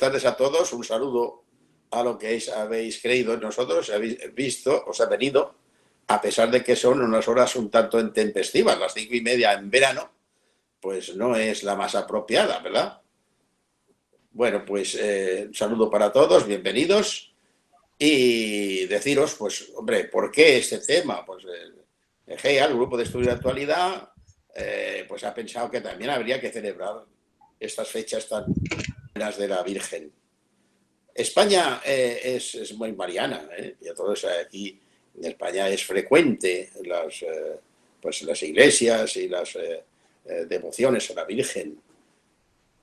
tardes a todos. Un saludo a lo que habéis creído en nosotros, habéis visto, os ha venido, a pesar de que son unas horas un tanto intempestivas, las 5:30 en verano, pues no es la más apropiada, ¿verdad? Bueno, pues un saludo para todos, bienvenidos. Y deciros, pues, hombre, ¿por qué este tema? Pues el GEA, el Grupo de Estudio de Actualidad, pues ha pensado que también habría que celebrar estas fechas tan buenas de la Virgen. España es muy mariana, y entonces aquí en España es frecuente pues las iglesias y las devociones a la Virgen,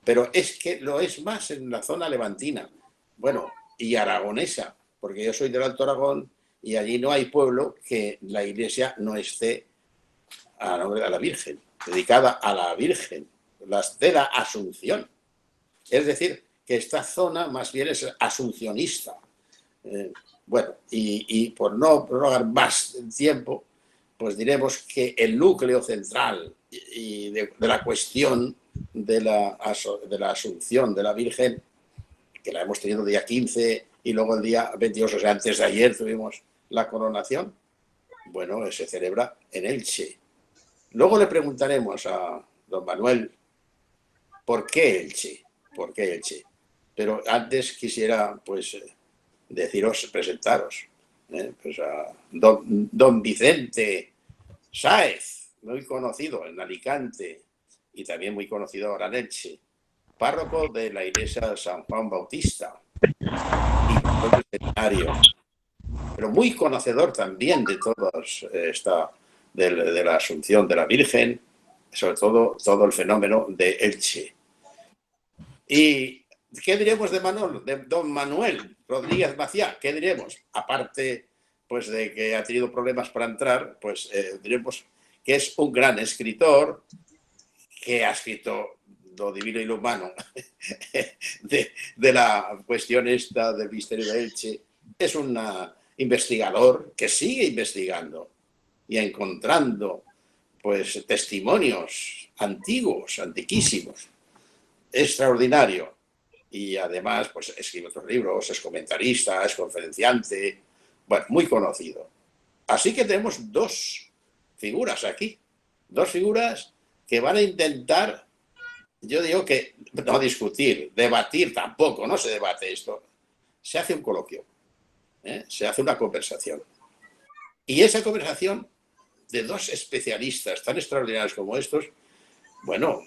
pero es que lo es más en la zona levantina, bueno, y aragonesa, porque yo soy del Alto Aragón y allí no hay pueblo que la iglesia no esté a nombre de la Virgen, dedicada a la Virgen, las de la Asunción. Es decir, que esta zona más bien es asuncionista. Bueno, y por no prolongar más el tiempo, pues diremos que el núcleo central y de la cuestión de la Asunción de la Virgen, que la hemos tenido el día 15 y luego el día 22, o sea, antes de ayer tuvimos la coronación, bueno, se celebra en Elche. Luego le preguntaremos a don Manuel por qué Elche, por qué Elche. Pero antes quisiera, pues, deciros, presentaros, pues a don Vicente Sáez, muy conocido en Alicante y también muy conocido ahora en Elche, párroco de la iglesia de San Juan Bautista y del seminario, pero muy conocedor también de todos de la Asunción de la Virgen, sobre todo el fenómeno de Elche. ¿Y qué diremos de don Manuel Rodríguez Maciá? ¿Qué diremos? Aparte, pues, de que ha tenido problemas para entrar, pues diremos que es un gran escritor, que ha escrito lo divino y lo humano de la cuestión esta del misterio de Elche. Es un investigador que sigue investigando y encontrando, pues, testimonios antiguos, antiquísimos. Extraordinario. Y además, pues, escribe otros libros, es comentarista, es conferenciante, bueno, muy conocido. Así que tenemos dos figuras aquí, dos figuras que van a intentar, yo digo que no discutir, debatir tampoco, no se debate esto, se hace un coloquio, se hace una conversación. Y esa conversación de dos especialistas tan extraordinarios como estos, bueno,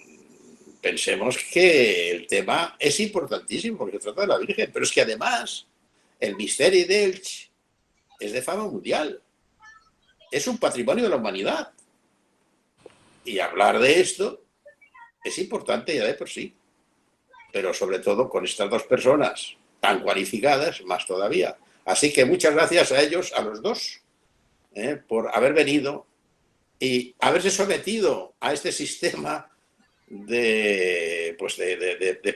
pensemos que el tema es importantísimo porque se trata de la Virgen, pero es que además el misterio de Elche es de fama mundial, es un patrimonio de la humanidad. Y hablar de esto es importante ya de por sí, pero sobre todo con estas dos personas tan cualificadas, más todavía. Así que muchas gracias a ellos, a los dos, por haber venido y haberse sometido a este sistema de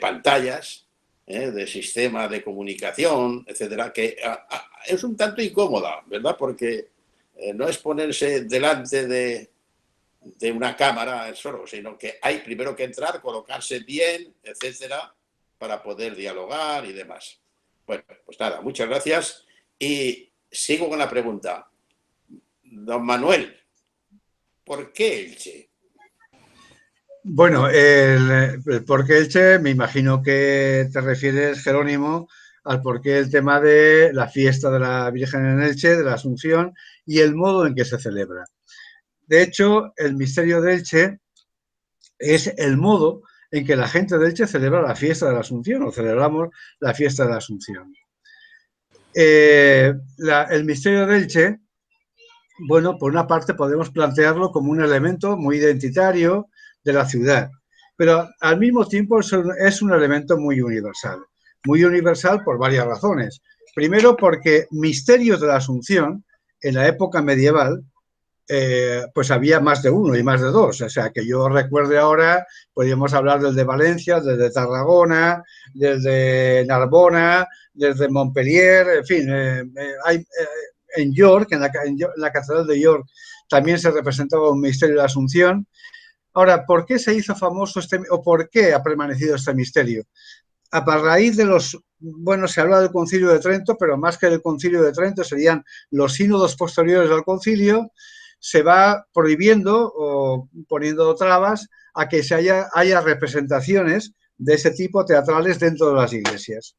pantallas, de sistema de comunicación, etcétera, que es un tanto incómoda, ¿verdad? Porque no es ponerse delante de una cámara solo, sino que hay primero que entrar, colocarse bien, etcétera, para poder dialogar y demás. Bueno, pues nada, muchas gracias y sigo con la pregunta. Don Manuel, ¿por qué Elche? Bueno, el por qué Elche, me imagino que te refieres, Jerónimo, al por qué el tema de la fiesta de la Virgen en Elche, de la Asunción y el modo en que se celebra. De hecho, el misterio de Elche es el modo en que la gente de Elche celebra la fiesta de la Asunción o celebramos la fiesta de la Asunción. El misterio de Elche, bueno, por una parte podemos plantearlo como un elemento muy identitario de la ciudad, pero al mismo tiempo es un elemento muy universal por varias razones. Primero, porque misterios de la Asunción en la época medieval, pues había más de uno y más de dos. O sea, que yo recuerde ahora, podríamos hablar del de Valencia, del de Tarragona, del de Narbona, del de Montpellier, en fin, en York, en la Catedral de York, también se representaba un misterio de la Asunción. Ahora, ¿por qué se hizo famoso o por qué ha permanecido este misterio? a raíz de los, bueno, se habla del Concilio de Trento, pero más que del Concilio de Trento serían los sínodos posteriores al concilio, se va prohibiendo o poniendo trabas a que haya representaciones de ese tipo teatrales dentro de las iglesias.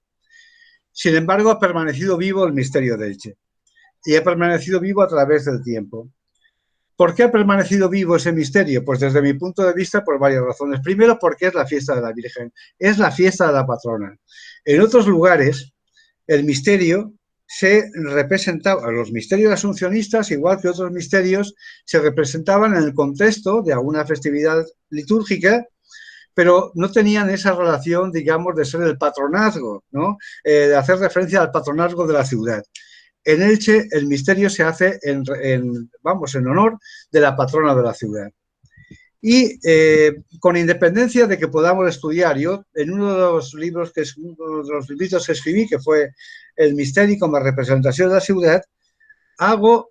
Sin embargo, ha permanecido vivo el misterio de Elche y ha permanecido vivo a través del tiempo. ¿Por qué ha permanecido vivo ese misterio? Pues desde mi punto de vista por varias razones. Primero, porque es la fiesta de la Virgen, es la fiesta de la patrona. En otros lugares, el misterio se representaba, los misterios asuncionistas, igual que otros misterios, se representaban en el contexto de alguna festividad litúrgica, pero no tenían esa relación, digamos, de ser el patronazgo, ¿no? De hacer referencia al patronazgo de la ciudad. En Elche el misterio se hace en honor de la patrona de la ciudad. Y con independencia de que podamos estudiar, yo en uno de los libros que escribí, que fue El misterio como representación de la ciudad,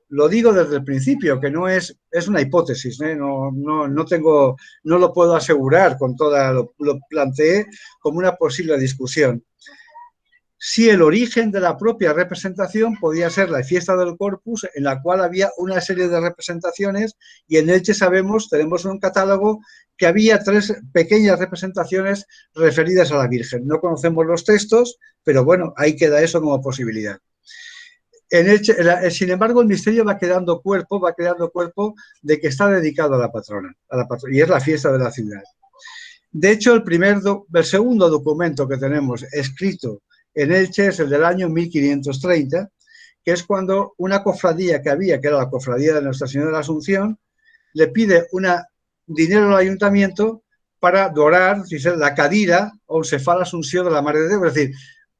lo digo desde el principio, que no es una hipótesis, ¿eh? No lo puedo asegurar con toda, lo planteé como una posible discusión. Si el origen de la propia representación podía ser la fiesta del Corpus, en la cual había una serie de representaciones, y en Elche tenemos un catálogo que había 3 pequeñas representaciones referidas a la Virgen. No conocemos los textos, pero bueno, ahí queda eso como posibilidad. En Elche, sin embargo, el misterio va creando cuerpo de que está dedicado a la patrona, y es la fiesta de la ciudad. De hecho, el segundo documento que tenemos escrito en Elche es el del año 1530, que es cuando una cofradía que era la cofradía de Nuestra Señora de la Asunción, le pide dinero al ayuntamiento para dorar, dice, la cadira o se fa la Asunción de la Madre de Dios, es decir,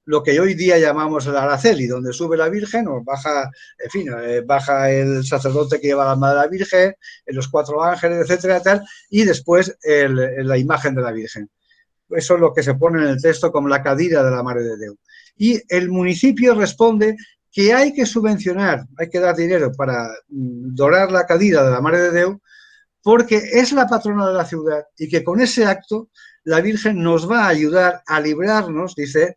lo que hoy día llamamos el Araceli, donde sube la Virgen o baja, en fin, baja el sacerdote que lleva la Madre de la Virgen, los 4 ángeles, etcétera, tal, y después la imagen de la Virgen. Eso es lo que se pone en el texto como la cadira de la Mare de Déu. Y el municipio responde que hay que subvencionar, hay que dar dinero para dorar la cadira de la Mare de Déu, porque es la patrona de la ciudad y que con ese acto la Virgen nos va a ayudar a librarnos, dice,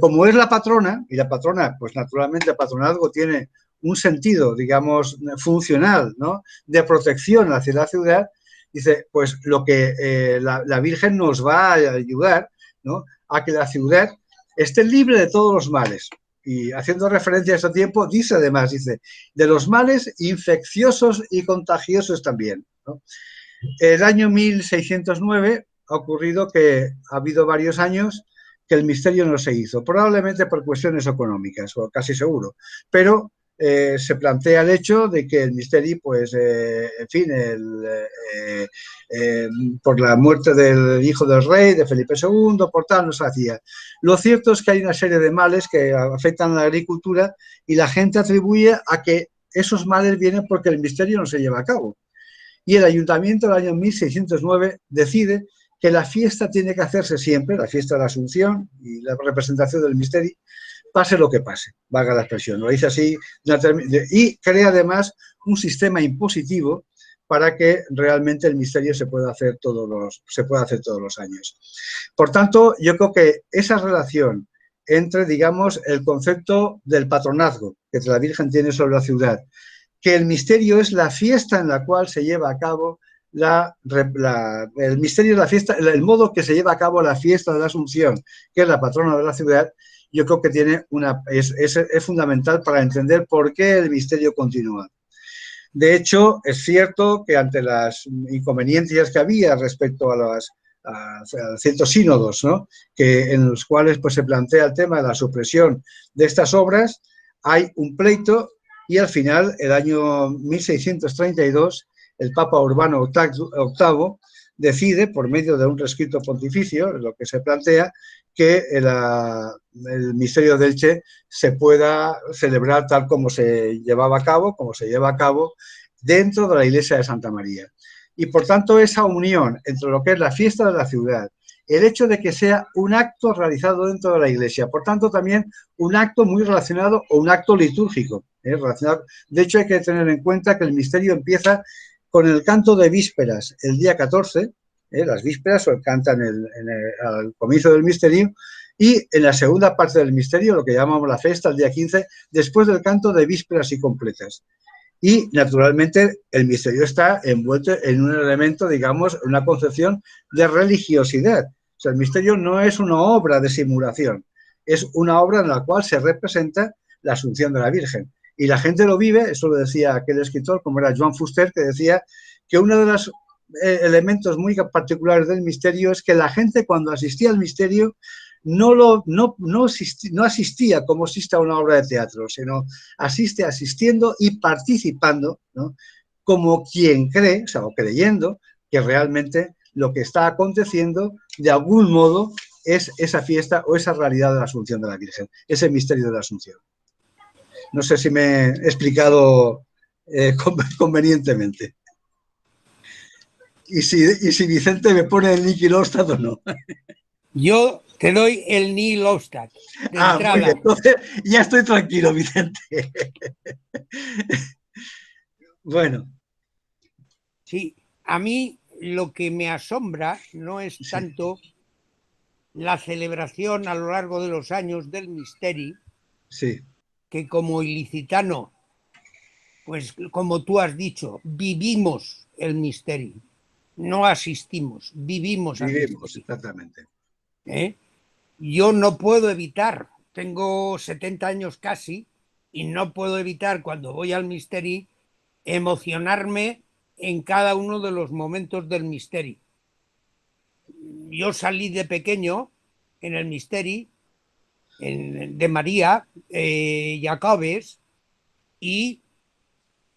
como es la patrona, y la patrona, pues naturalmente el patronazgo tiene un sentido, digamos, funcional, ¿no?, de protección hacia la ciudad. Dice, pues lo que la Virgen nos va a ayudar, ¿no?, a que la ciudad esté libre de todos los males. Y haciendo referencia a ese tiempo, dice además, de los males infecciosos y contagiosos también, ¿no? El año 1609 ha ocurrido que ha habido varios años que el misterio no se hizo, probablemente por cuestiones económicas, o casi seguro, pero se plantea el hecho de que el misterio, pues, en fin, por la muerte del hijo del rey, de Felipe II, por tal, no se hacía. Lo cierto es que hay una serie de males que afectan a la agricultura y la gente atribuye a que esos males vienen porque el misterio no se lleva a cabo. Y el ayuntamiento del año 1609 decide que la fiesta tiene que hacerse siempre, la fiesta de la Asunción y la representación del misterio, pase lo que pase, valga la expresión. Lo dice así, y crea además un sistema impositivo para que realmente el misterio se pueda hacer todos los años. Por tanto, yo creo que esa relación entre, digamos, el concepto del patronazgo que la Virgen tiene sobre la ciudad, que el misterio es la fiesta en la cual se lleva a cabo el misterio de la fiesta, el modo que se lleva a cabo la fiesta de la Asunción, que es la patrona de la ciudad, yo creo que es fundamental para entender por qué el misterio continúa. De hecho, es cierto que ante las inconveniencias que había respecto a ciertos sínodos, ¿no?, en los cuales pues, se plantea el tema de la supresión de estas obras, hay un pleito y al final, el año 1632, el Papa Urbano VIII decide, por medio de un rescrito pontificio, lo que se plantea, que el misterio de Elche se pueda celebrar tal como se lleva a cabo dentro de la iglesia de Santa María. Y por tanto, esa unión entre lo que es la fiesta de la ciudad, el hecho de que sea un acto realizado dentro de la iglesia, por tanto también un acto muy relacionado o un acto litúrgico, relacionado. De hecho, hay que tener en cuenta que el misterio empieza con el canto de vísperas el día 14, las vísperas cantan al comienzo del misterio, Y en la segunda parte del misterio, lo que llamamos la fiesta, el día 15, después del canto de vísperas y completas. Y, naturalmente, el misterio está envuelto en un elemento, digamos, una concepción de religiosidad. O sea, el misterio no es una obra de simulación, es una obra en la cual se representa la Asunción de la Virgen. Y la gente lo vive, eso lo decía aquel escritor, como era Joan Fuster, que decía que uno de los elementos muy particulares del misterio es que la gente, cuando asistía al misterio, no asistía como asiste a una obra de teatro, sino asistiendo y participando, ¿no? Como quien cree, o sea, o creyendo que realmente lo que está aconteciendo, de algún modo, es esa fiesta o esa realidad de la Asunción de la Virgen, ese misterio de la Asunción. No sé si me he explicado convenientemente. Y si Vicente me pone el Niki Lostad o no. Yo te doy el Neil Ostad de entrada. Muy bien, entonces ya estoy tranquilo, Vicente. Bueno. Sí, a mí lo que me asombra no es tanto la celebración a lo largo de los años del Misteri, sí, que como ilicitano, pues como tú has dicho, vivimos el Misteri, no asistimos, vivimos al Misteri. Exactamente. Yo no puedo evitar, tengo 70 años casi, y no puedo evitar cuando voy al Misteri emocionarme en cada uno de los momentos del Misteri. Yo salí de pequeño en el Misteri de María Jacobes y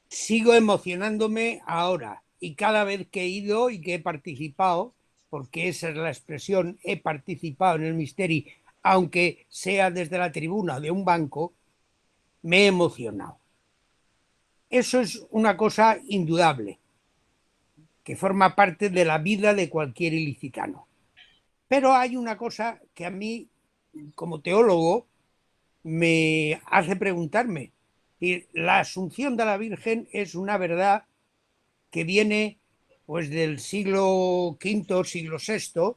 sigo emocionándome ahora. Y cada vez que he ido y que he participado, porque esa es la expresión, he participado en el Misteri, aunque sea desde la tribuna de un banco, me he emocionado. Eso es una cosa indudable, que forma parte de la vida de cualquier ilicitano. Pero hay una cosa que a mí, como teólogo, me hace preguntarme. La Asunción de la Virgen es una verdad que viene pues del siglo V, siglo VI,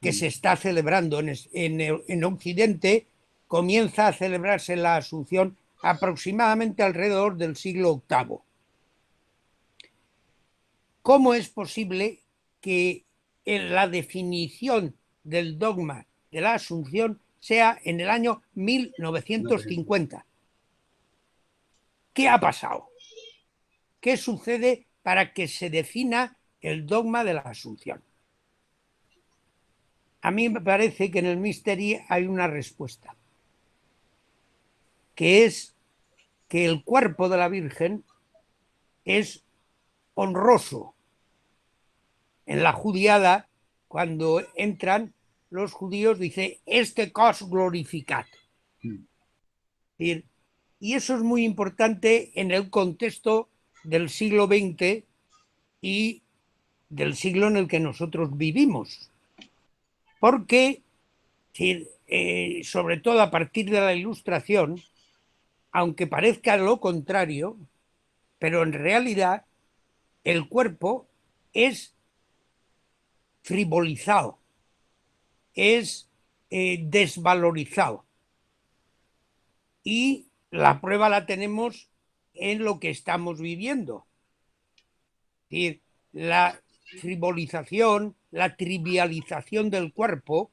que se está celebrando en Occidente. Comienza a celebrarse la Asunción aproximadamente alrededor del siglo VIII. ¿Cómo es posible que en la definición del dogma de la Asunción sea en el año 1950? ¿Qué ha pasado? ¿Qué sucede para que se defina el dogma de la Asunción? A mí me parece que en el Misteri hay una respuesta, que es que el cuerpo de la Virgen es honroso. En la judiada, cuando entran los judíos, dice, este cos glorificat. Y eso es muy importante en el contexto del siglo XX y del siglo en el que nosotros vivimos. Porque, sobre todo a partir de la Ilustración, aunque parezca lo contrario, pero en realidad el cuerpo es frivolizado, es desvalorizado. Y la prueba la tenemos en lo que estamos viviendo. Es decir, la frivolización, la trivialización del cuerpo,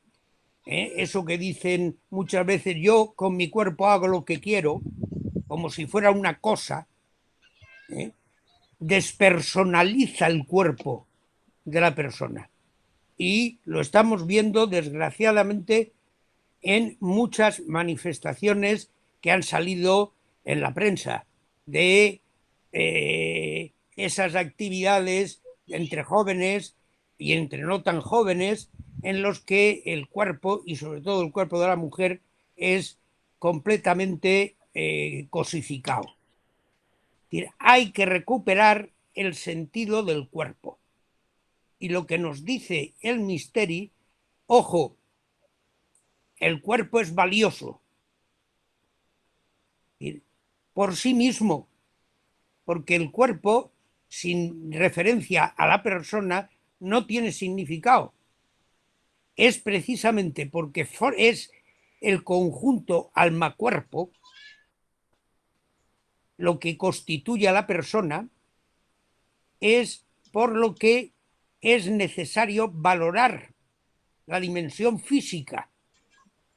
eso que dicen muchas veces, yo con mi cuerpo hago lo que quiero, como si fuera una cosa, despersonaliza el cuerpo de la persona. Y lo estamos viendo, desgraciadamente, en muchas manifestaciones que han salido en la prensa de esas actividades entre jóvenes y entre no tan jóvenes, en los que el cuerpo, y sobre todo el cuerpo de la mujer, es completamente cosificado. Es decir, hay que recuperar el sentido del cuerpo. Y lo que nos dice el Misteri, ojo, el cuerpo es valioso por sí mismo, porque el cuerpo, sin referencia a la persona, no tiene significado. Es precisamente porque es el conjunto alma-cuerpo, lo que constituye a la persona, es por lo que es necesario valorar la dimensión física,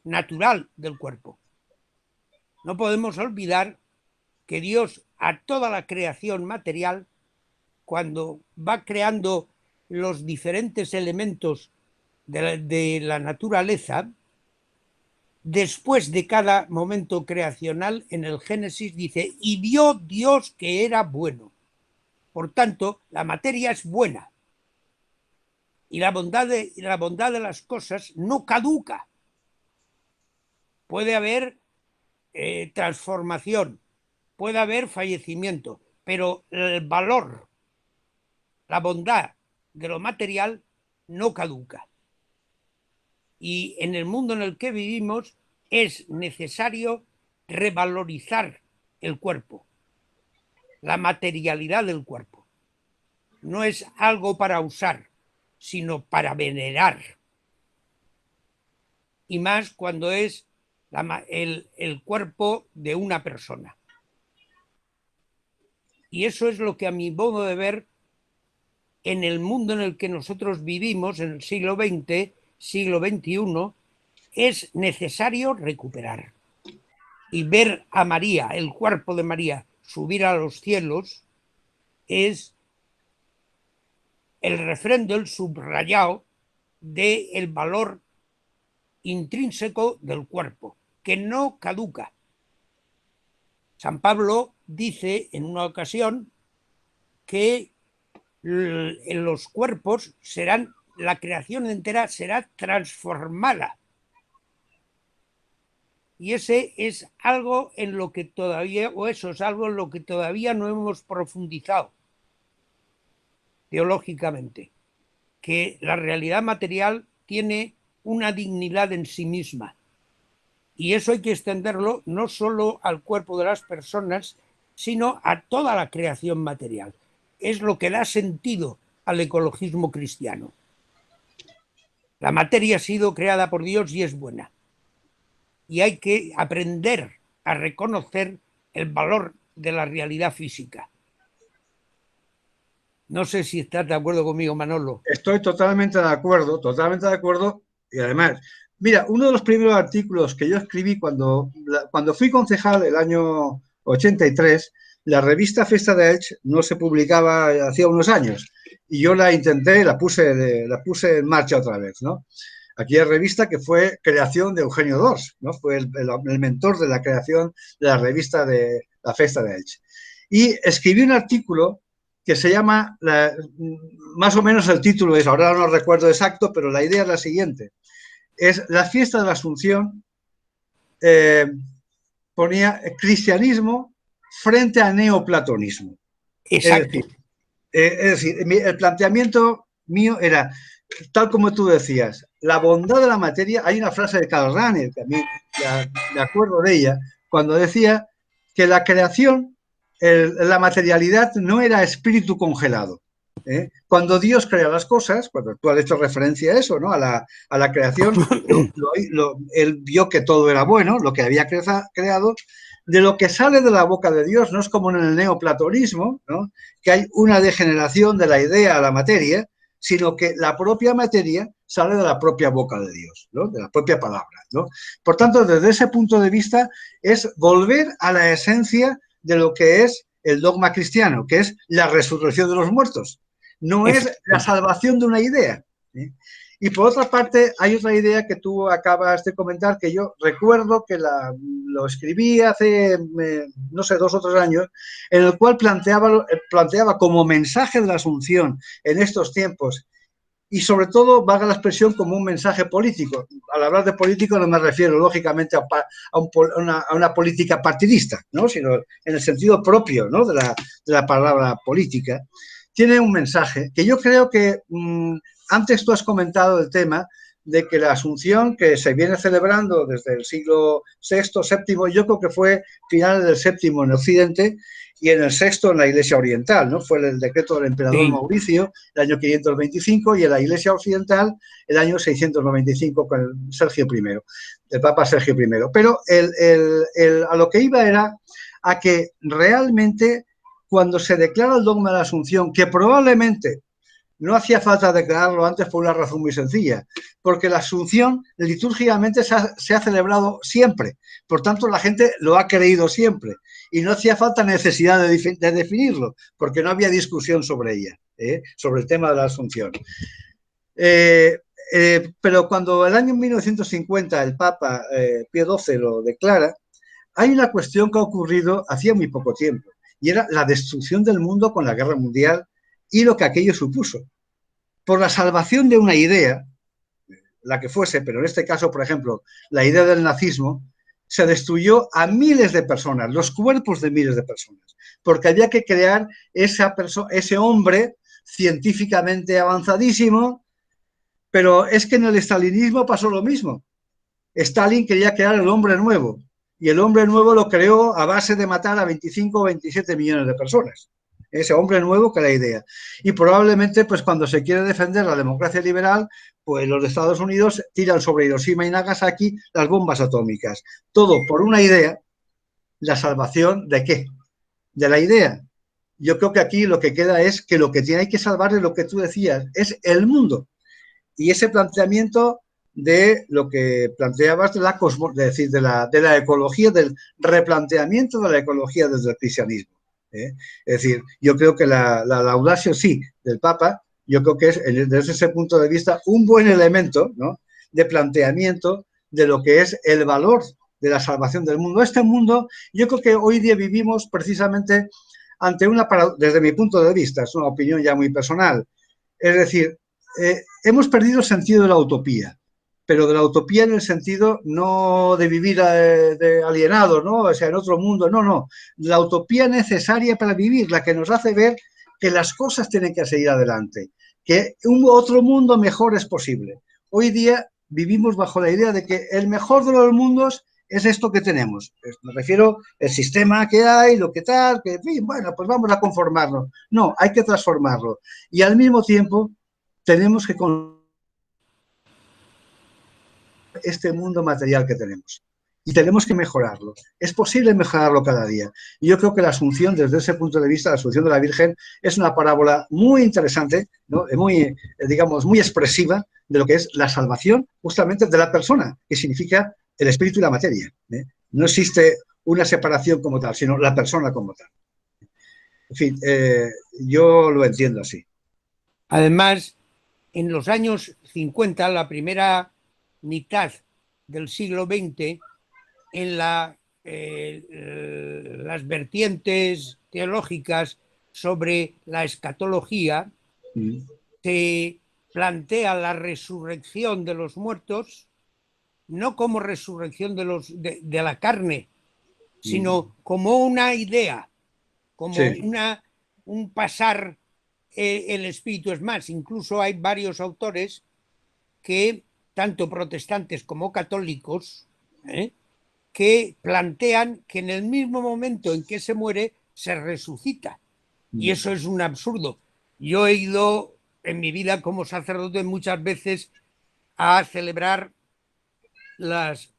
natural del cuerpo. No podemos olvidar que Dios a toda la creación material, cuando va creando los diferentes elementos de la naturaleza, después de cada momento creacional, en el Génesis dice, y vio Dios que era bueno. Por tanto, la materia es buena. Y la bondad de las cosas no caduca. Puede haber transformación, puede haber fallecimiento, pero el valor, la bondad de lo material no caduca. Y en el mundo en el que vivimos es necesario revalorizar el cuerpo, la materialidad del cuerpo. No es algo para usar, sino para venerar. Y más cuando es el cuerpo de una persona. Y eso es lo que, a mi modo de ver, en el mundo en el que nosotros vivimos, en el siglo XX, siglo XXI, es necesario recuperar. Y ver a María, el cuerpo de María, subir a los cielos, es el refrendo, el subrayado del valor intrínseco del cuerpo, que no caduca. San Pablo dice en una ocasión que los cuerpos serán, la creación entera será transformada. Y ese es algo en lo que todavía, o eso es algo en lo que todavía no hemos profundizado teológicamente, que la realidad material tiene una dignidad en sí misma. Y eso hay que extenderlo no solo al cuerpo de las personas, sino a toda la creación material. Es lo que da sentido al ecologismo cristiano. La materia ha sido creada por Dios y es buena. Y hay que aprender a reconocer el valor de la realidad física. No sé si estás de acuerdo conmigo, Manolo. Estoy totalmente de acuerdo, y además, mira, uno de los primeros artículos que yo escribí cuando fui concejal el año 83, la revista Festa de Elche no se publicaba hacía unos años, y yo la intenté, la puse en marcha otra vez, ¿no? Aquella revista que fue creación de Eugenio Dors, ¿no? Fue el mentor de la creación de la revista de la Festa de Elche. Y escribí un artículo que se llama, más o menos el título es, ahora no recuerdo exacto, pero la idea es la siguiente, es la fiesta de la Asunción, ponía cristianismo frente a neoplatonismo. Exacto. Es decir, el planteamiento mío era, tal como tú decías, la bondad de la materia. Hay una frase de Karl Rahner, que a mí me acuerdo de ella, cuando decía que la creación, la materialidad no era espíritu congelado. Cuando Dios crea las cosas, cuando tú has hecho referencia a eso, ¿no? a la creación, él vio que todo era bueno, lo que había creado. De lo que sale de la boca de Dios no es como en el neoplatonismo, ¿no? Que hay una degeneración de la idea a la materia, sino que la propia materia sale de la propia boca de Dios, ¿no? De la propia palabra, ¿no? Por tanto, desde ese punto de vista es volver a la esencia de lo que es el dogma cristiano, que es la resurrección de los muertos. No es la salvación de una idea, ¿sí? Y por otra parte, hay otra idea que tú acabas de comentar, que yo recuerdo que lo escribí hace, no sé, 2 o 3 años, en el cual planteaba como mensaje de la Asunción en estos tiempos, y sobre todo, valga la expresión, como un mensaje político. Al hablar de político no me refiero, lógicamente, a una política partidista, ¿no? Sino en el sentido propio, ¿no? de la palabra política. Tiene un mensaje que yo creo que... antes tú has comentado el tema de que la Asunción, que se viene celebrando desde el siglo VI, VII, yo creo que fue finales del VII en Occidente y en el VI en la Iglesia Oriental, ¿no? Fue el decreto del emperador Mauricio, el año 525, y en la Iglesia Occidental, el año 695, con el Sergio I, el Papa Sergio I. Pero a lo que iba era a que realmente cuando se declara el dogma de la Asunción, que probablemente no hacía falta declararlo antes por una razón muy sencilla, porque la Asunción litúrgicamente se ha celebrado siempre, por tanto la gente lo ha creído siempre y no hacía falta necesidad de definirlo, porque no había discusión sobre ella, sobre el tema de la Asunción. Pero cuando el año 1950 el Papa Pío XII lo declara, hay una cuestión que ha ocurrido hacía muy poco tiempo, y era la destrucción del mundo con la Guerra Mundial y lo que aquello supuso. Por la salvación de una idea, la que fuese, pero en este caso, por ejemplo, la idea del nazismo, se destruyó a miles de personas, los cuerpos de miles de personas, porque había que crear ese hombre científicamente avanzadísimo, pero es que en el estalinismo pasó lo mismo. Stalin quería crear el hombre nuevo, y el hombre nuevo lo creó a base de matar a 25 o 27 millones de personas. Ese hombre nuevo que la idea. Y probablemente, pues cuando se quiere defender la democracia liberal, pues los de Estados Unidos tiran sobre Hiroshima y Nagasaki las bombas atómicas. Todo por una idea. ¿La salvación de qué? De la idea. Yo creo que aquí lo que queda es que lo que hay que salvar es lo que tú decías, es el mundo. Y ese planteamiento de lo que planteabas de la es decir, de la ecología, del replanteamiento de la ecología desde el cristianismo. Es decir, yo creo que la Laudatio Si del Papa, yo creo que es, desde ese punto de vista, un buen elemento, ¿no?, de planteamiento de lo que es el valor de la salvación del mundo. Este mundo, yo creo que hoy día vivimos precisamente ante una, desde mi punto de vista, es una opinión ya muy personal, es decir, hemos perdido el sentido de la utopía, pero de la utopía en el sentido no de vivir de alienado, ¿no? O sea, en otro mundo, no. La utopía necesaria para vivir, la que nos hace ver que las cosas tienen que seguir adelante, que un otro mundo mejor es posible. Hoy día vivimos bajo la idea de que el mejor de los mundos es esto que tenemos. Me refiero al sistema que hay, lo que tal, que, en fin, bueno, pues vamos a conformarnos. No, hay que transformarlo. Y al mismo tiempo tenemos que este mundo material que tenemos y tenemos que mejorarlo. Es posible mejorarlo cada día. Y yo creo que la Asunción, desde ese punto de vista, la Asunción de la Virgen, es una parábola muy interesante, ¿no?, muy, digamos, muy expresiva de lo que es la salvación justamente de la persona, que significa el espíritu y la materia. No existe una separación como tal, sino la persona como tal. En fin, yo lo entiendo así. Además, en los años 50, la primera mitad del siglo XX, en las vertientes teológicas sobre la escatología, se plantea la resurrección de los muertos no como resurrección de la carne, sino como una idea, como un pasar el espíritu. Es más, incluso hay varios autores que, tanto protestantes como católicos, que plantean que en el mismo momento en que se muere, se resucita. Y eso es un absurdo. Yo he ido en mi vida como sacerdote muchas veces a celebrar las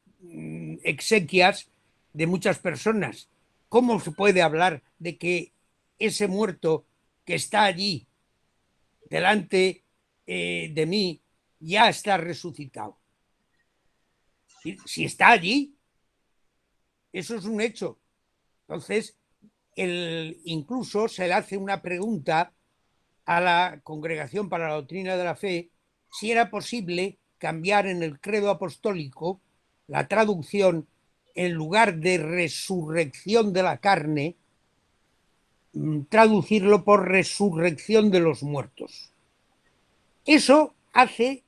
exequias de muchas personas. ¿Cómo se puede hablar de que ese muerto que está allí delante de mí ya está resucitado? Si está allí, eso es un hecho. Entonces, incluso se le hace una pregunta a la Congregación para la Doctrina de la Fe si era posible cambiar en el credo apostólico la traducción, en lugar de resurrección de la carne, traducirlo por resurrección de los muertos. Eso hace,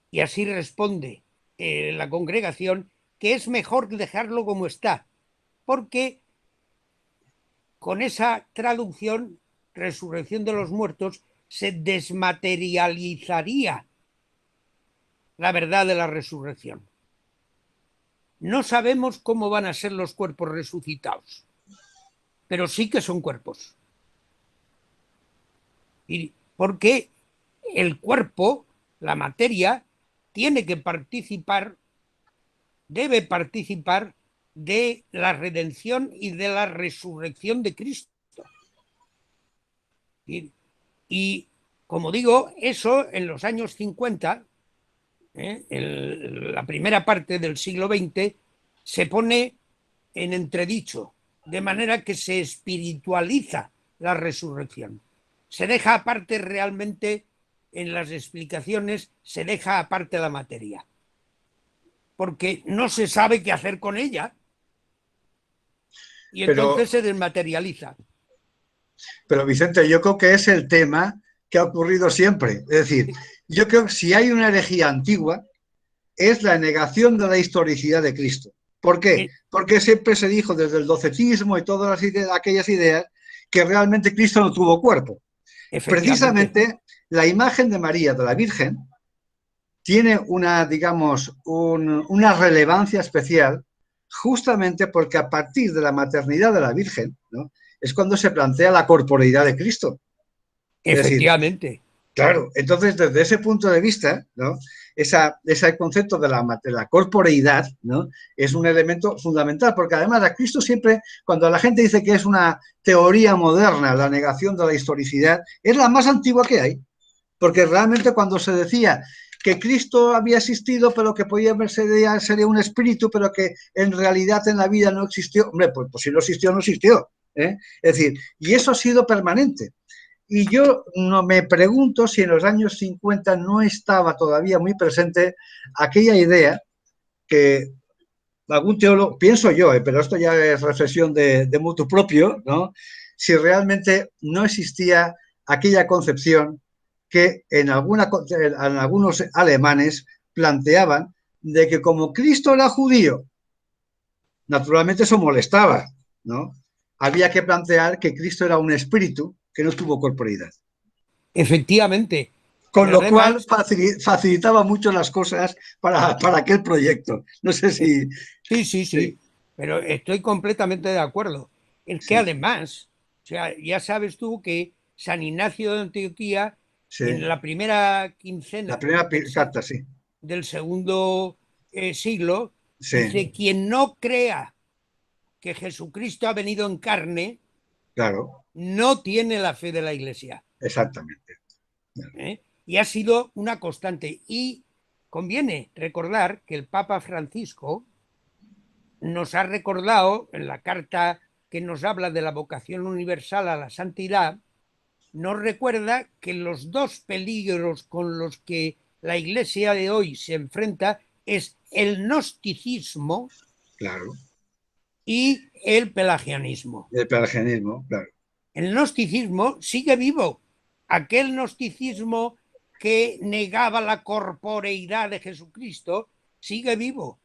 y así responde la congregación, que es mejor dejarlo como está, porque con esa traducción, resurrección de los muertos, se desmaterializaría la verdad de la resurrección. No sabemos cómo van a ser los cuerpos resucitados, pero sí que son cuerpos. Y porque el cuerpo, la materia, tiene que participar, debe participar de la redención y de la resurrección de Cristo. Y como digo, eso en los años 50, la primera parte del siglo XX, se pone en entredicho, de manera que se espiritualiza la resurrección. Se deja aparte realmente, en las explicaciones, se deja aparte la materia, porque no se sabe qué hacer con ella y entonces se desmaterializa. Pero Vicente, yo creo que es el tema que ha ocurrido siempre. Es decir, yo creo que si hay una herejía antigua, es la negación de la historicidad de Cristo. ¿Por qué? Porque siempre se dijo desde el docetismo y todas aquellas ideas que realmente Cristo no tuvo cuerpo. Precisamente la imagen de María, de la Virgen, tiene una, digamos, una relevancia especial justamente porque a partir de la maternidad de la Virgen, ¿no?, es cuando se plantea la corporeidad de Cristo. Efectivamente. Es decir, claro, entonces desde ese punto de vista, ¿no?, ese concepto de la corporeidad, ¿no?, es un elemento fundamental, porque además a Cristo siempre, cuando la gente dice que es una teoría moderna, la negación de la historicidad, es la más antigua que hay, porque realmente cuando se decía que Cristo había existido, pero que podía sería un espíritu, pero que en realidad en la vida no existió, hombre, pues si no existió, no existió, ¿eh? Es decir, y eso ha sido permanente. Y yo no me pregunto si en los años 50 no estaba todavía muy presente aquella idea que algún teólogo, pienso yo, pero esto ya es reflexión de mutuo propio, ¿no?, si realmente no existía aquella concepción que en algunos alemanes planteaban de que como Cristo era judío, naturalmente eso molestaba, ¿no? Había que plantear que Cristo era un espíritu que no tuvo corporeidad. Efectivamente. Con lo cual facilitaba mucho las cosas para aquel proyecto. No sé si... Sí. Pero estoy completamente de acuerdo. Es que además, o sea, ya sabes tú que San Ignacio de Antioquía, en la primera quincena carta, sí, del segundo siglo, sí, dice: quien no crea que Jesucristo ha venido en carne, claro, no tiene la fe de la Iglesia. Exactamente. Y ha sido una constante. Y conviene recordar que el Papa Francisco nos ha recordado en la carta que nos habla de la vocación universal a la santidad, nos recuerda que los dos peligros con los que la Iglesia de hoy se enfrenta es el gnosticismo, claro, y el pelagianismo. El pelagianismo, claro. El gnosticismo sigue vivo. Aquel gnosticismo que negaba la corporeidad de Jesucristo sigue vivo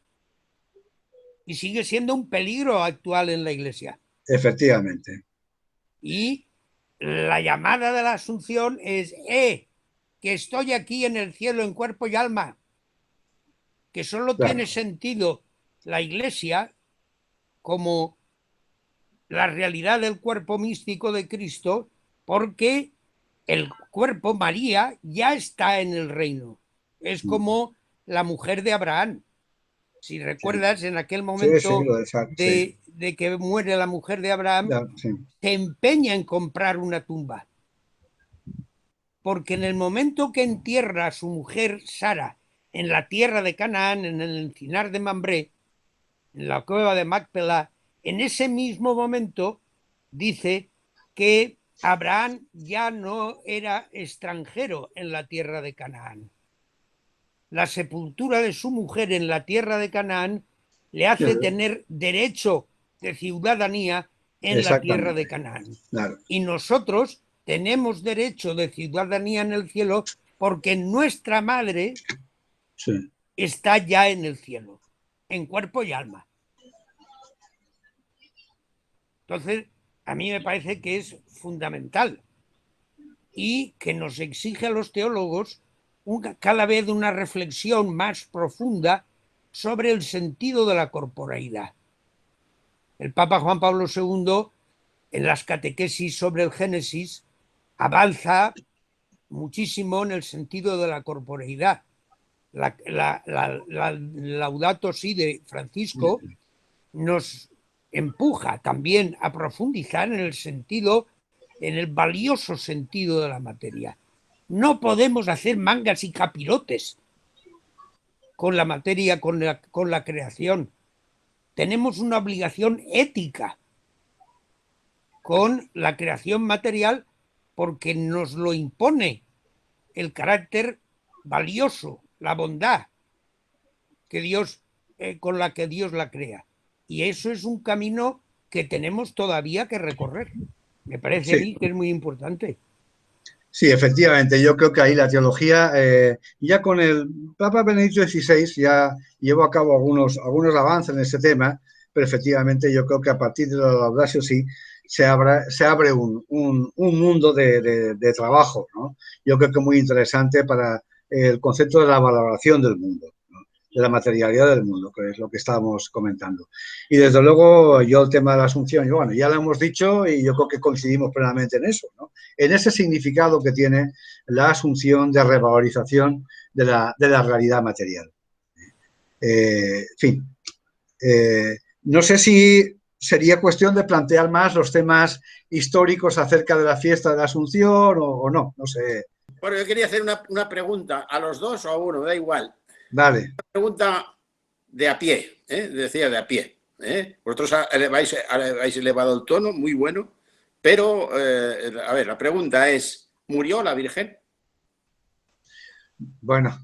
y sigue siendo un peligro actual en la Iglesia. Efectivamente. Y la llamada de la Asunción es: que estoy aquí en el cielo en cuerpo y alma, que solo tiene sentido la Iglesia como la realidad del cuerpo místico de Cristo, porque el cuerpo, María, ya está en el reino. Es como la mujer de Abraham. Si recuerdas, en aquel momento de que muere la mujer de Abraham, se empeña en comprar una tumba. Porque en el momento que entierra a su mujer Sara en la tierra de Canaán, en el encinar de Mambré, en la cueva de Macpelá, en ese mismo momento dice que Abraham ya no era extranjero en la tierra de Canaán. La sepultura de su mujer en la tierra de Canaán le hace tener derecho de ciudadanía en la tierra de Canaán. Claro. Y nosotros tenemos derecho de ciudadanía en el cielo porque nuestra madre está ya en el cielo, en cuerpo y alma. Entonces, a mí me parece que es fundamental y que nos exige a los teólogos cada vez una reflexión más profunda sobre el sentido de la corporeidad. El Papa Juan Pablo II, en las catequesis sobre el Génesis, avanza muchísimo en el sentido de la corporeidad. La Laudato Si de Francisco nos empuja también a profundizar en el sentido, en el valioso sentido de la materia. No podemos hacer mangas y capirotes con la materia, con la creación. Tenemos una obligación ética con la creación material porque nos lo impone el carácter valioso, la bondad que Dios, con la que Dios la crea. Y eso es un camino que tenemos todavía que recorrer. Me parece a mí que es muy importante. Sí, efectivamente, yo creo que ahí la teología, ya con el Papa Benedicto XVI ya llevó a cabo algunos avances en ese tema, pero efectivamente yo creo que a partir de la Laudatio Si se abre un mundo de trabajo, ¿no? Yo creo que muy interesante para el concepto de la valoración del mundo, ¿no? De la materialidad del mundo, que es lo que estábamos comentando. Y desde luego yo el tema de la Asunción, bueno, ya lo hemos dicho y yo creo que coincidimos plenamente en eso, ¿no? En ese significado que tiene la Asunción de revalorización de la realidad material. En fin, no sé si sería cuestión de plantear más los temas históricos acerca de la fiesta de la Asunción o no, no sé. Bueno, yo quería hacer una pregunta a los dos o a uno, da igual. Vale. Una pregunta de a pie, decía de a pie. Vosotros habéis elevado el tono, muy bueno, pero, a ver, la pregunta es, ¿murió la Virgen? Bueno,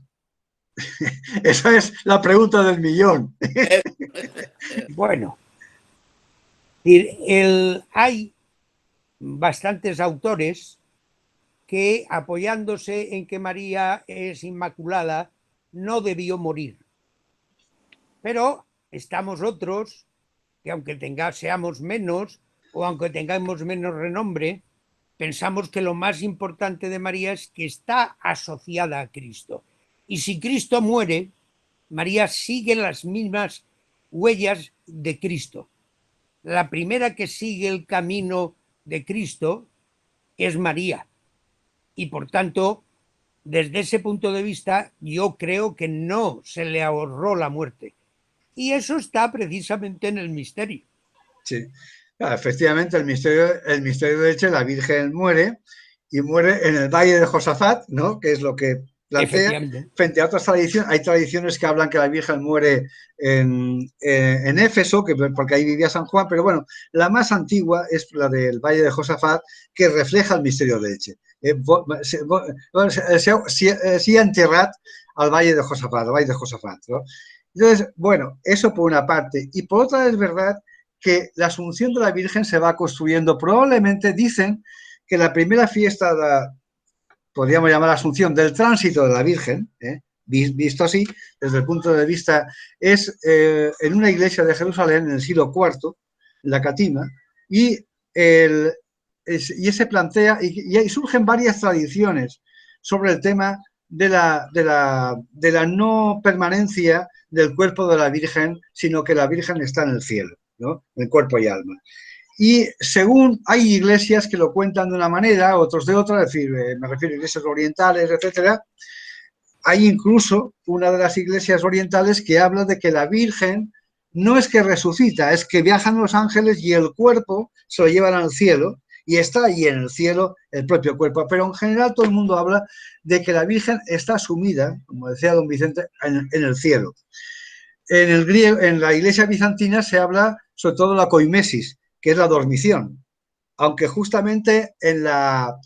esa es la pregunta del millón. Bueno, hay bastantes autores que, apoyándose en que María es inmaculada, no debió morir. Pero estamos otros que, aunque seamos menos o aunque tengamos menos renombre, pensamos que lo más importante de María es que está asociada a Cristo. Y si Cristo muere, María sigue las mismas huellas de Cristo. La primera que sigue el camino de Cristo es María. Y por tanto, desde ese punto de vista, yo creo que no se le ahorró la muerte. Y eso está precisamente en el misterio. Sí, claro, efectivamente, el misterio de hecho, la Virgen muere y muere en el Valle de Josafat, ¿no? Que es lo que plantea, frente a otras tradiciones. Hay tradiciones que hablan que la Virgen muere en Éfeso, porque ahí vivía San Juan, pero bueno, la más antigua es la del Valle de Josafat, que refleja el misterio de Elche. Sí enterrat al Valle de Josafat, ¿no? Entonces, bueno, eso por una parte. Y por otra es verdad que la Asunción de la Virgen se va construyendo. Probablemente dicen que la primera fiesta, podríamos llamar Asunción, del tránsito de la Virgen, visto así, desde el punto de vista, es en una iglesia de Jerusalén en el siglo IV, la Catima, y se plantea, y surgen varias tradiciones sobre el tema de la no permanencia del cuerpo de la Virgen, sino que la Virgen está en el cielo, ¿no? En cuerpo y alma. Y según hay iglesias que lo cuentan de una manera, otros de otra, es decir, me refiero a iglesias orientales, etcétera. Hay incluso una de las iglesias orientales que habla de que la Virgen no es que resucita, es que viajan los ángeles y el cuerpo se lo llevan al cielo y está ahí en el cielo el propio cuerpo. Pero en general todo el mundo habla de que la Virgen está sumida, como decía don Vicente, en el cielo. En el griego, en la iglesia bizantina se habla sobre todo de la koimesis, que es la dormición. Aunque justamente en la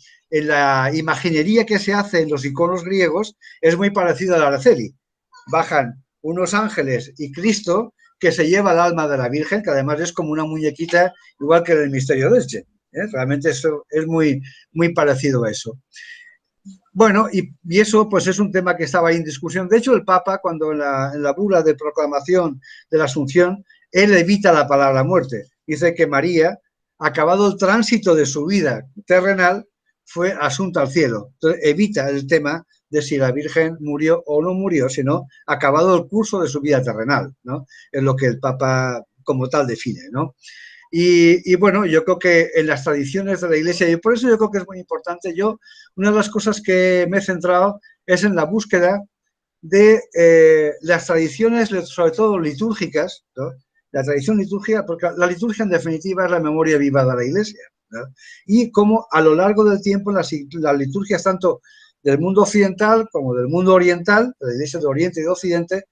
imaginería que se hace en los iconos griegos es muy parecido al Araceli. Bajan unos ángeles y Cristo que se lleva el alma de la Virgen, que además es como una muñequita, igual que en el misterio de Elche. Realmente eso es muy, muy parecido a eso. Bueno, y eso pues es un tema que estaba ahí en discusión. De hecho, el Papa, cuando en la bula de proclamación de la Asunción, él evita la palabra muerte. Dice que María, acabado el tránsito de su vida terrenal, fue asunta al cielo. Entonces, evita el tema de si la Virgen murió o no murió, sino acabado el curso de su vida terrenal, ¿no? Es lo que el Papa como tal define, ¿no? Y bueno, yo creo que en las tradiciones de la Iglesia, y por eso yo creo que es muy importante, una de las cosas que me he centrado es en la búsqueda de las tradiciones, sobre todo litúrgicas, ¿no? La tradición litúrgica, porque la liturgia en definitiva es la memoria viva de la Iglesia, ¿no? Y cómo a lo largo del tiempo las liturgias tanto del mundo occidental como del mundo oriental, de la Iglesia de Oriente y de Occidente,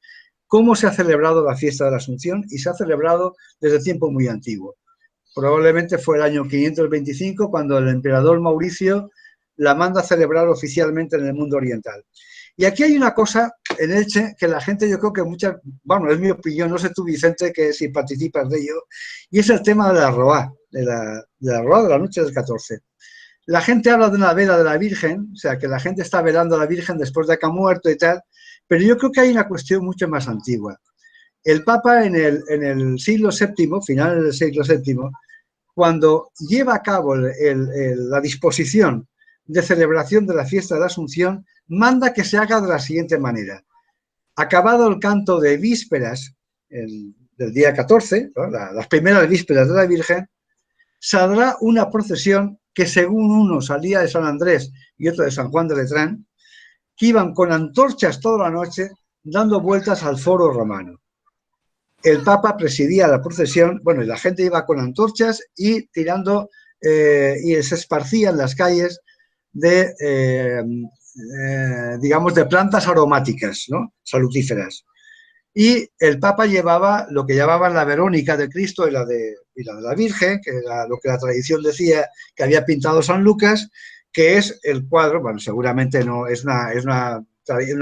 cómo se ha celebrado la fiesta de la Asunción, y se ha celebrado desde tiempo muy antiguo. Probablemente fue el año 525 cuando el emperador Mauricio la manda a celebrar oficialmente en el mundo oriental. Y aquí hay una cosa en Elche que la gente, yo creo que bueno, es mi opinión, no sé tú, Vicente, que si participas de ello, y es el tema de la Roá, de la Roá de la noche del 14. La gente habla de una vela de la Virgen, o sea, que la gente está velando a la Virgen después de que ha muerto y tal, pero yo creo que hay una cuestión mucho más antigua. El Papa en el siglo VII, final del siglo VII, cuando lleva a cabo la disposición de celebración de la fiesta de la Asunción, manda que se haga de la siguiente manera. Acabado el canto de vísperas del día 14, ¿no? Las primeras vísperas de la Virgen, saldrá una procesión que según uno salía de San Andrés y otro de San Juan de Letrán, que iban con antorchas toda la noche dando vueltas al foro romano. El Papa presidía la procesión, bueno, y la gente iba con antorchas y tirando, y se esparcía en las calles digamos, de plantas aromáticas, ¿no? Salutíferas. Y el Papa llevaba lo que llamaban la Verónica de Cristo y la de la Virgen, que era lo que la tradición decía que había pintado San Lucas, que es el cuadro, bueno, seguramente no es una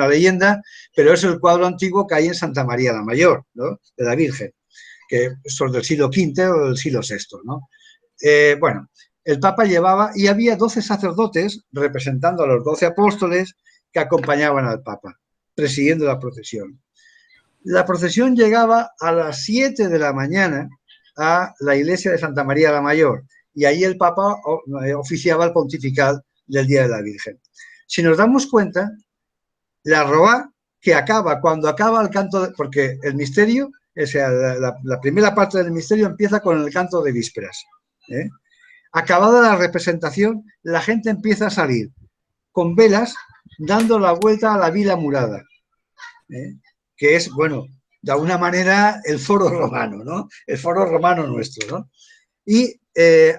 leyenda, pero es el cuadro antiguo que hay en Santa María la Mayor, ¿no? De la Virgen, que son del siglo V o del siglo VI, ¿no? Bueno, el Papa llevaba, y había 12 sacerdotes representando a los 12 apóstoles que acompañaban al Papa, presidiendo la procesión. La procesión llegaba a las 7 de la mañana a la iglesia de Santa María la Mayor, y ahí el Papa oficiaba el pontifical del Día de la Virgen. Si nos damos cuenta, la Roá, que acaba, cuando acaba el canto, porque el misterio, o sea, la primera parte del misterio empieza con el canto de vísperas. Acabada la representación, la gente empieza a salir con velas, dando la vuelta a la Vila Murada, que es, bueno, de alguna manera el foro romano, ¿no? El foro romano nuestro, ¿no? Y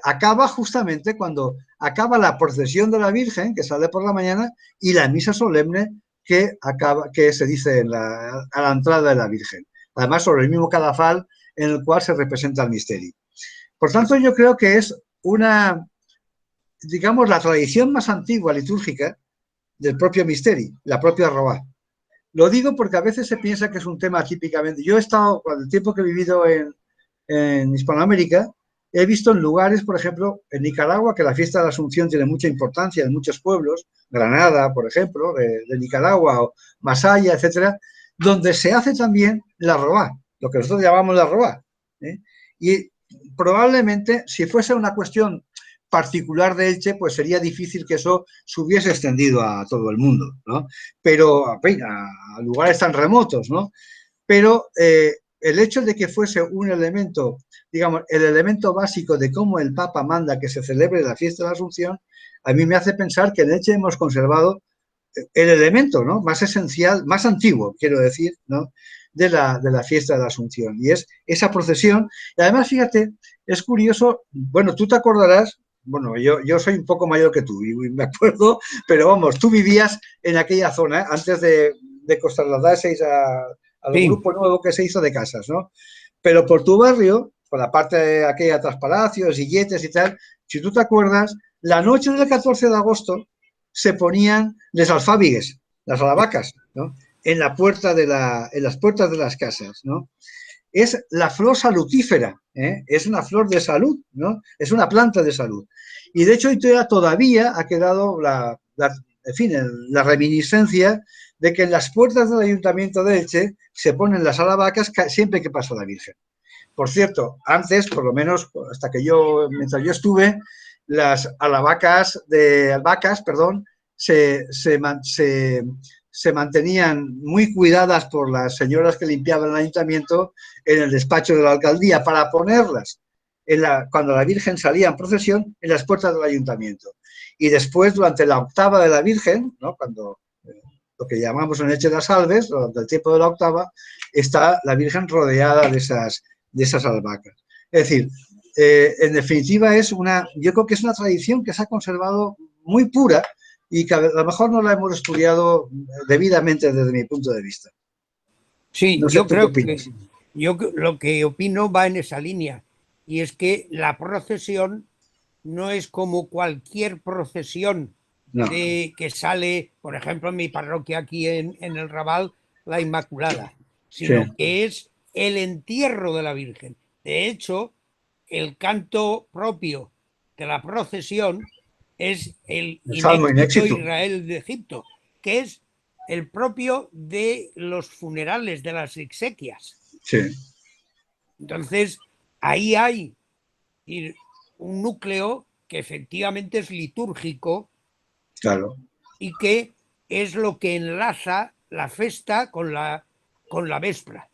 acaba justamente cuando acaba la procesión de la Virgen, que sale por la mañana, y la misa solemne que se dice a la entrada de la Virgen. Además, sobre el mismo cadafal en el cual se representa el misterio. Por tanto, yo creo que es digamos, la tradición más antigua litúrgica del propio misterio, la propia Roá. Lo digo porque a veces se piensa que es un tema típicamente... Yo he estado, con el tiempo que he vivido en Hispanoamérica, he visto en lugares, por ejemplo, en Nicaragua, que la fiesta de la Asunción tiene mucha importancia en muchos pueblos, Granada, por ejemplo, de Nicaragua, o Masaya, etcétera, donde se hace también la Roá, lo que nosotros llamamos la Roá. Y probablemente, si fuese una cuestión particular de Elche, pues sería difícil que eso se hubiese extendido a todo el mundo, ¿no? Pero a lugares tan remotos, ¿no? Pero el hecho de que fuese un elemento, digamos, el elemento básico de cómo el Papa manda que se celebre la fiesta de la Asunción, a mí me hace pensar que en Elche hemos conservado el elemento, ¿no? Más esencial, más antiguo, quiero decir, ¿no? De la fiesta de la Asunción, y es esa procesión. Y además, fíjate, es curioso, bueno, tú te acordarás, bueno, yo soy un poco mayor que tú, y me acuerdo, pero vamos, tú vivías en aquella zona, antes de que os trasladaseis al grupo nuevo que se hizo de casas, ¿no? Pero por tu barrio, por la parte de aquella tras Palacios, Illetes y tal, si tú te acuerdas, la noche del 14 de agosto se ponían les alfábigues, las alabacas, ¿no? En las puertas de las casas, ¿no? Es la flor salutífera, es una flor de salud, ¿no? Es una planta de salud. Y de hecho todavía ha quedado la reminiscencia de que en las puertas del Ayuntamiento de Elche se ponen las alabacas siempre que pasa la Virgen. Por cierto, antes, por lo menos mientras yo estuve, las albahacas, se mantenían muy cuidadas por las señoras que limpiaban el ayuntamiento en el despacho de la alcaldía para ponerlas cuando la Virgen salía en procesión en las puertas del ayuntamiento. Y después, durante la octava de la Virgen, ¿no? Cuando lo que llamamos en Eche das Salves, durante el tiempo de la octava, está la Virgen rodeada de esas albahacas. Es decir, en definitiva yo creo que es una tradición que se ha conservado muy pura y que a lo mejor no la hemos estudiado debidamente desde mi punto de vista. Sí, no sé, yo creo que yo lo que opino va en esa línea, y es que la procesión no es como cualquier procesión que sale, por ejemplo, en mi parroquia aquí en el Raval, la Inmaculada, sino que es el entierro de la Virgen. De hecho, el canto propio de la procesión es el Salmo in Inéxito Éxito. Israel de Egipto, que es el propio de los funerales, de las exequias. Sí. Entonces, ahí hay un núcleo que efectivamente es litúrgico, claro, y que es lo que enlaza la festa con la véspera.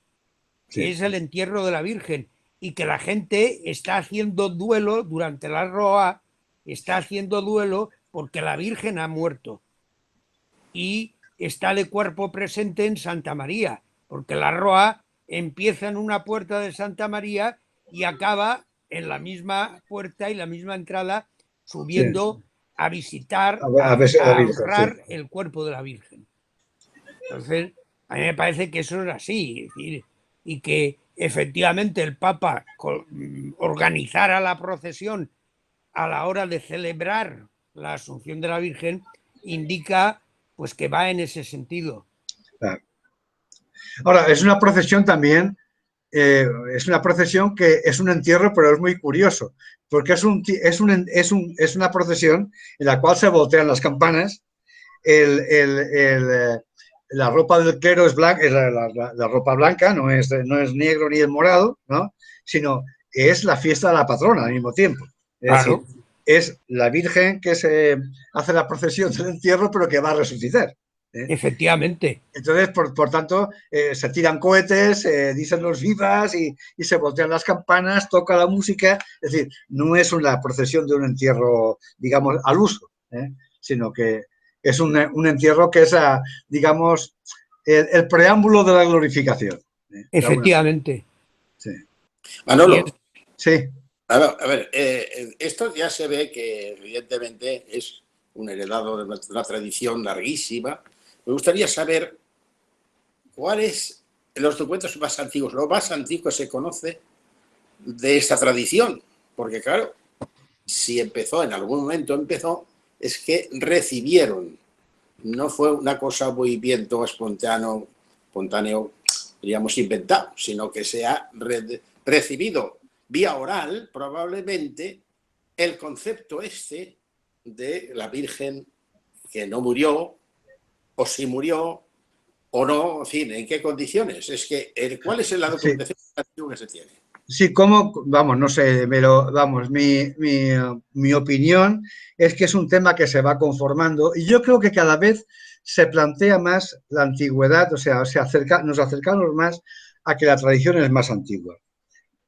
Sí. Es el entierro de la Virgen, y que la gente está haciendo duelo durante la Roa, está haciendo duelo porque la Virgen ha muerto y está de cuerpo presente en Santa María, porque la Roa empieza en una puerta de Santa María y acaba en la misma puerta y la misma entrada, subiendo a visitar, a honrar el cuerpo de la Virgen. Entonces, a mí me parece que eso es así, es decir, y que efectivamente el Papa organizara la procesión a la hora de celebrar la Asunción de la Virgen indica pues que va en ese sentido. Claro. Ahora, es una procesión también, es una procesión que es un entierro, pero es muy curioso, porque es una procesión en la cual se voltean las campanas, la ropa del clero es blanca, es la ropa blanca, no es negro ni el morado, ¿no? Sino es la fiesta de la patrona al mismo tiempo. Es decir, es la Virgen que se hace la procesión del entierro, pero que va a resucitar. Efectivamente. Entonces, por tanto, se tiran cohetes, dicen los vivas y se voltean las campanas, toca la música. Es decir, no es una procesión de un entierro, digamos, al uso, sino que es un entierro que es, digamos, el preámbulo de la glorificación. Efectivamente. Sí. Manolo. Sí. A ver, esto ya se ve que evidentemente es un heredado de una tradición larguísima. Me gustaría saber cuáles los documentos más antiguos, lo más antiguo que se conoce de esta tradición. Porque claro, si empezó, en algún momento empezó, es que recibieron. No fue una cosa muy viento espontáneo, diríamos, inventado, sino que se ha recibido vía oral, probablemente, el concepto de la Virgen que no murió, o si murió, o no, en fin, ¿en qué condiciones? Es que, ¿cuál es la documentación que se tiene? Sí, vamos, no sé, vamos, mi opinión es que es un tema que se va conformando y yo creo que cada vez se plantea más la antigüedad, o sea, nos acercamos más a que la tradición es más antigua.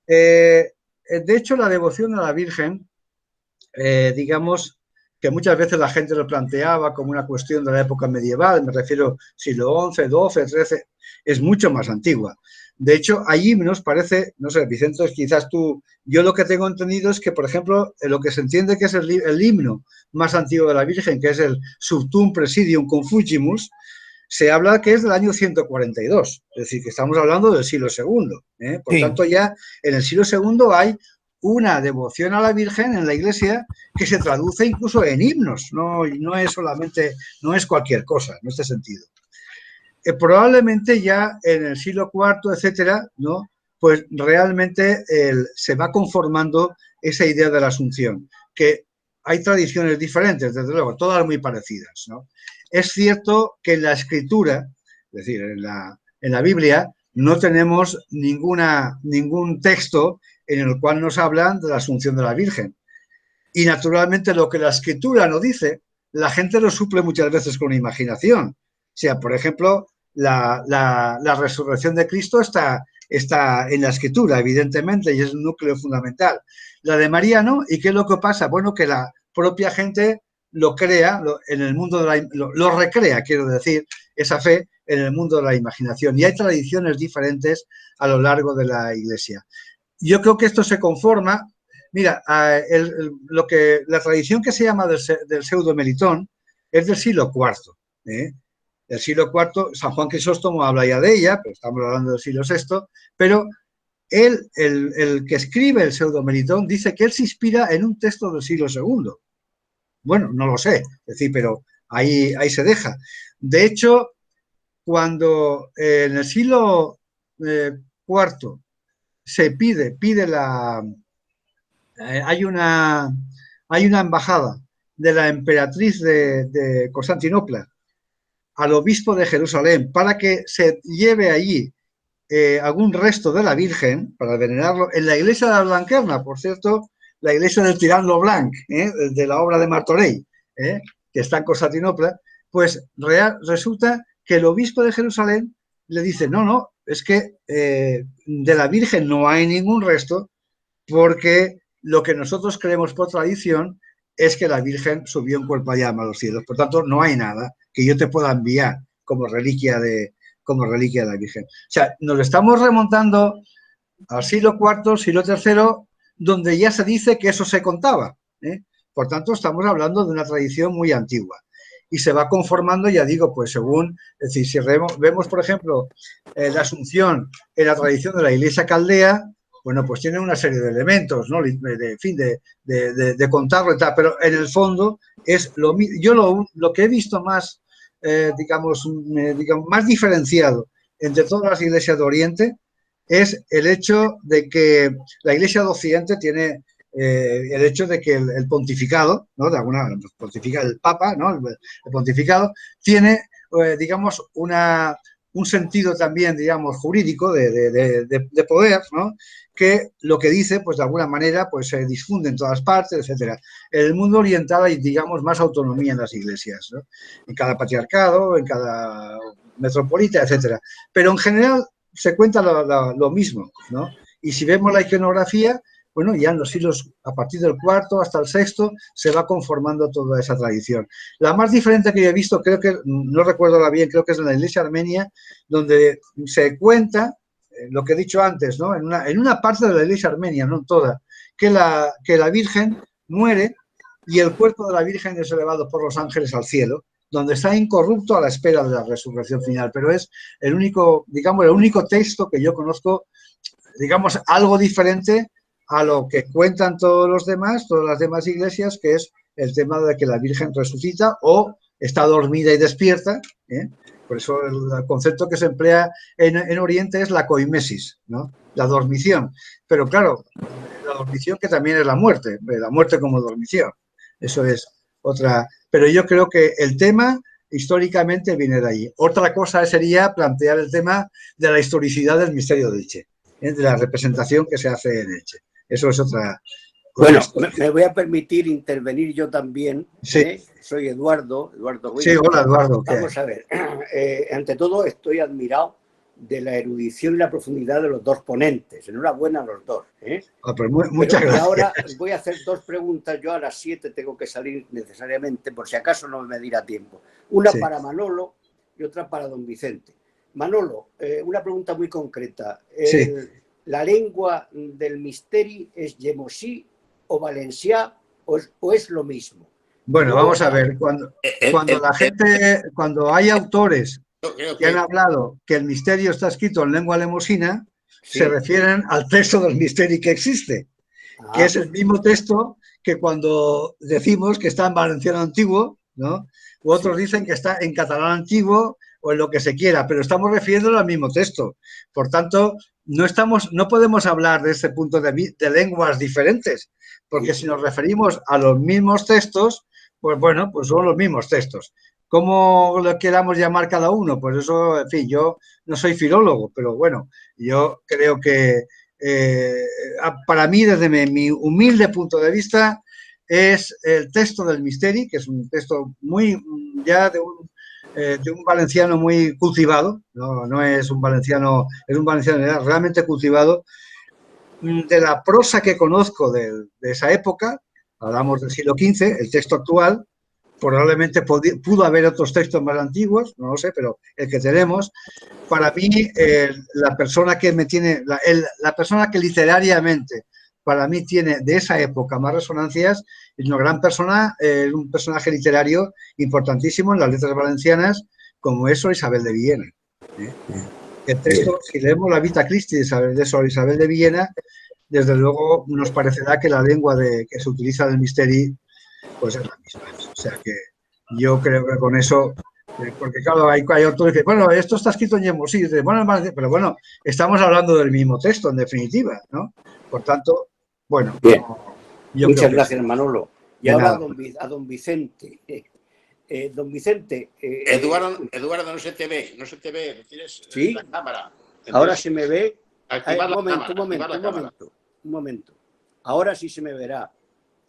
De hecho, la devoción a la Virgen, digamos que muchas veces la gente lo planteaba como una cuestión de la época medieval, me refiero siglo XI, XII, XIII, es mucho más antigua. De hecho, hay himnos, parece, no sé, Vicente, quizás tú, yo lo que tengo entendido es que, por ejemplo, lo que se entiende que es el himno más antiguo de la Virgen, que es el Subtum Presidium Confugimus, se habla que es del año 142, es decir, que estamos hablando del siglo II. Por tanto, ya en el siglo II hay una devoción a la Virgen en la Iglesia que se traduce incluso en himnos, no es solamente, no es cualquier cosa en este sentido. Probablemente ya en el siglo IV, etcétera, ¿no? Pues realmente se va conformando esa idea de la Asunción, que hay tradiciones diferentes, desde luego, todas muy parecidas, ¿no? Es cierto que en la Escritura, es decir, en la Biblia, no tenemos ningún texto en el cual nos hablan de la Asunción de la Virgen. Y naturalmente lo que la Escritura no dice, la gente lo suple muchas veces con imaginación. O sea, por ejemplo, la resurrección de Cristo está en la escritura, evidentemente, y es un núcleo fundamental. La de María no, ¿y qué es lo que pasa? Bueno, que la propia gente lo crea, en el mundo lo recrea, quiero decir, esa fe en el mundo de la imaginación. Y hay tradiciones diferentes a lo largo de la Iglesia. Yo creo que esto se conforma. Mira, la tradición que se llama del pseudo-melitón es del siglo IV. Del siglo IV, San Juan Crisóstomo habla ya de ella, pero estamos hablando del siglo VI, pero él, el que escribe el pseudo-melitón, dice que él se inspira en un texto del siglo II. Bueno, no lo sé, es decir, pero ahí se deja. De hecho, cuando en el siglo IV se pide hay una embajada de la emperatriz de Constantinopla al obispo de Jerusalén para que se lleve allí algún resto de la Virgen para venerarlo en la iglesia de la Blanquerna, por cierto, la iglesia del Tirant lo Blanc, de la obra de Martorell, que está en Constantinopla, pues resulta que el obispo de Jerusalén le dice, no, es que de la Virgen no hay ningún resto, porque lo que nosotros creemos por tradición es que la Virgen subió en cuerpo a llama a los cielos. Por tanto, no hay nada que yo te pueda enviar como reliquia de la Virgen. O sea, nos estamos remontando al siglo IV, siglo III, donde ya se dice que eso se contaba. Por tanto, estamos hablando de una tradición muy antigua. Y se va conformando, ya digo, pues según, es decir, si vemos, por ejemplo, la Asunción en la tradición de la Iglesia caldea, bueno, pues tiene una serie de elementos, ¿no? De contarlo y tal, pero en el fondo es lo mismo. Yo lo que he visto más, digamos, más diferenciado entre todas las iglesias de Oriente es el hecho de que la Iglesia de Occidente tiene el hecho de que el pontificado, ¿no? De alguna pontifica el Papa, ¿no? El pontificado tiene, digamos, un sentido también, digamos, jurídico de poder, ¿no? Que lo que dice, pues de alguna manera, pues se difunde en todas partes, etcétera. En el mundo oriental hay, digamos, más autonomía en las iglesias, ¿no? En cada patriarcado, en cada metropolita, etcétera. Pero en general se cuenta lo mismo, ¿no? Y si vemos la iconografía, bueno, ya en los siglos, a partir del IV hasta el VI, se va conformando toda esa tradición. La más diferente que yo he visto, creo que, no recuerdo bien, creo que es en la iglesia armenia, donde se cuenta, lo que he dicho antes, ¿no? En una parte de la iglesia armenia, no en toda, que la Virgen muere y el cuerpo de la Virgen es elevado por los ángeles al cielo, donde está incorrupto a la espera de la resurrección final. Pero es el único texto que yo conozco, digamos, algo diferente a lo que cuentan todas las demás iglesias, que es el tema de que la Virgen resucita o está dormida y despierta. Por eso el concepto que se emplea en Oriente es la coimesis, ¿no? La dormición. Pero claro, la dormición que también es la muerte como dormición. Eso es otra. Pero yo creo que el tema históricamente viene de ahí. Otra cosa sería plantear el tema de la historicidad del misterio de Elche, de la representación que se hace en Elche. Eso es otra. Bueno, me voy a permitir intervenir yo también. Sí. Soy Eduardo Ruiz. Sí, hola Eduardo. Vamos a ver. Ante todo, estoy admirado de la erudición y la profundidad de los dos ponentes. Enhorabuena a los dos. Pues muchas gracias. Ahora voy a hacer dos preguntas. Yo a las 7 tengo que salir necesariamente, por si acaso no me dirá tiempo. Una para Manolo y otra para don Vicente. Manolo, una pregunta muy concreta. ¿La lengua del misteri es yemosí o valencià o es lo mismo? Bueno, vamos a ver. Cuando hay autores que han hablado que el misterio está escrito en lengua lemosina, se refieren al texto del misteri que existe, que es el mismo texto que cuando decimos que está en valenciano antiguo, ¿no? U otros dicen que está en catalán antiguo o en lo que se quiera, pero estamos refiriéndonos al mismo texto. Por tanto, no podemos hablar de ese punto de lenguas diferentes, porque si nos referimos a los mismos textos, pues bueno, pues son los mismos textos. ¿Cómo lo queramos llamar cada uno? Pues eso, en fin, yo no soy filólogo, pero bueno, yo creo que para mí, desde mi humilde punto de vista, es el texto del Misteri, que es un texto muy ya de un valenciano muy cultivado, no es un valenciano, es un valenciano realmente cultivado. De la prosa que conozco de esa época, hablamos del siglo XV, el texto actual, probablemente pudo haber otros textos más antiguos, no lo sé, pero el que tenemos, para mí, la persona que me tiene, la persona que literariamente para mí tiene de esa época más resonancias, es una gran persona, un personaje literario importantísimo en las letras valencianas, como es Sor Isabel de Villena. El texto, si leemos la Vita Christi de Sor Isabel de Villena, desde luego nos parecerá que la lengua que se utiliza en el Misteri pues es la misma. O sea que yo creo que con eso, porque claro, hay otros que dicen, bueno, esto está escrito en Yemo, sí, bueno, pero bueno, estamos hablando del mismo texto, en definitiva, ¿no? Por tanto, bueno, bien. Yo Muchas creo que gracias, sí. Manolo. Y ahora a don Vicente. Don Vicente. Eduardo, no se te ve, tienes ¿sí? la cámara. Entonces, ahora se me ve. Activar la cámara. Un momento. Ahora sí se me verá.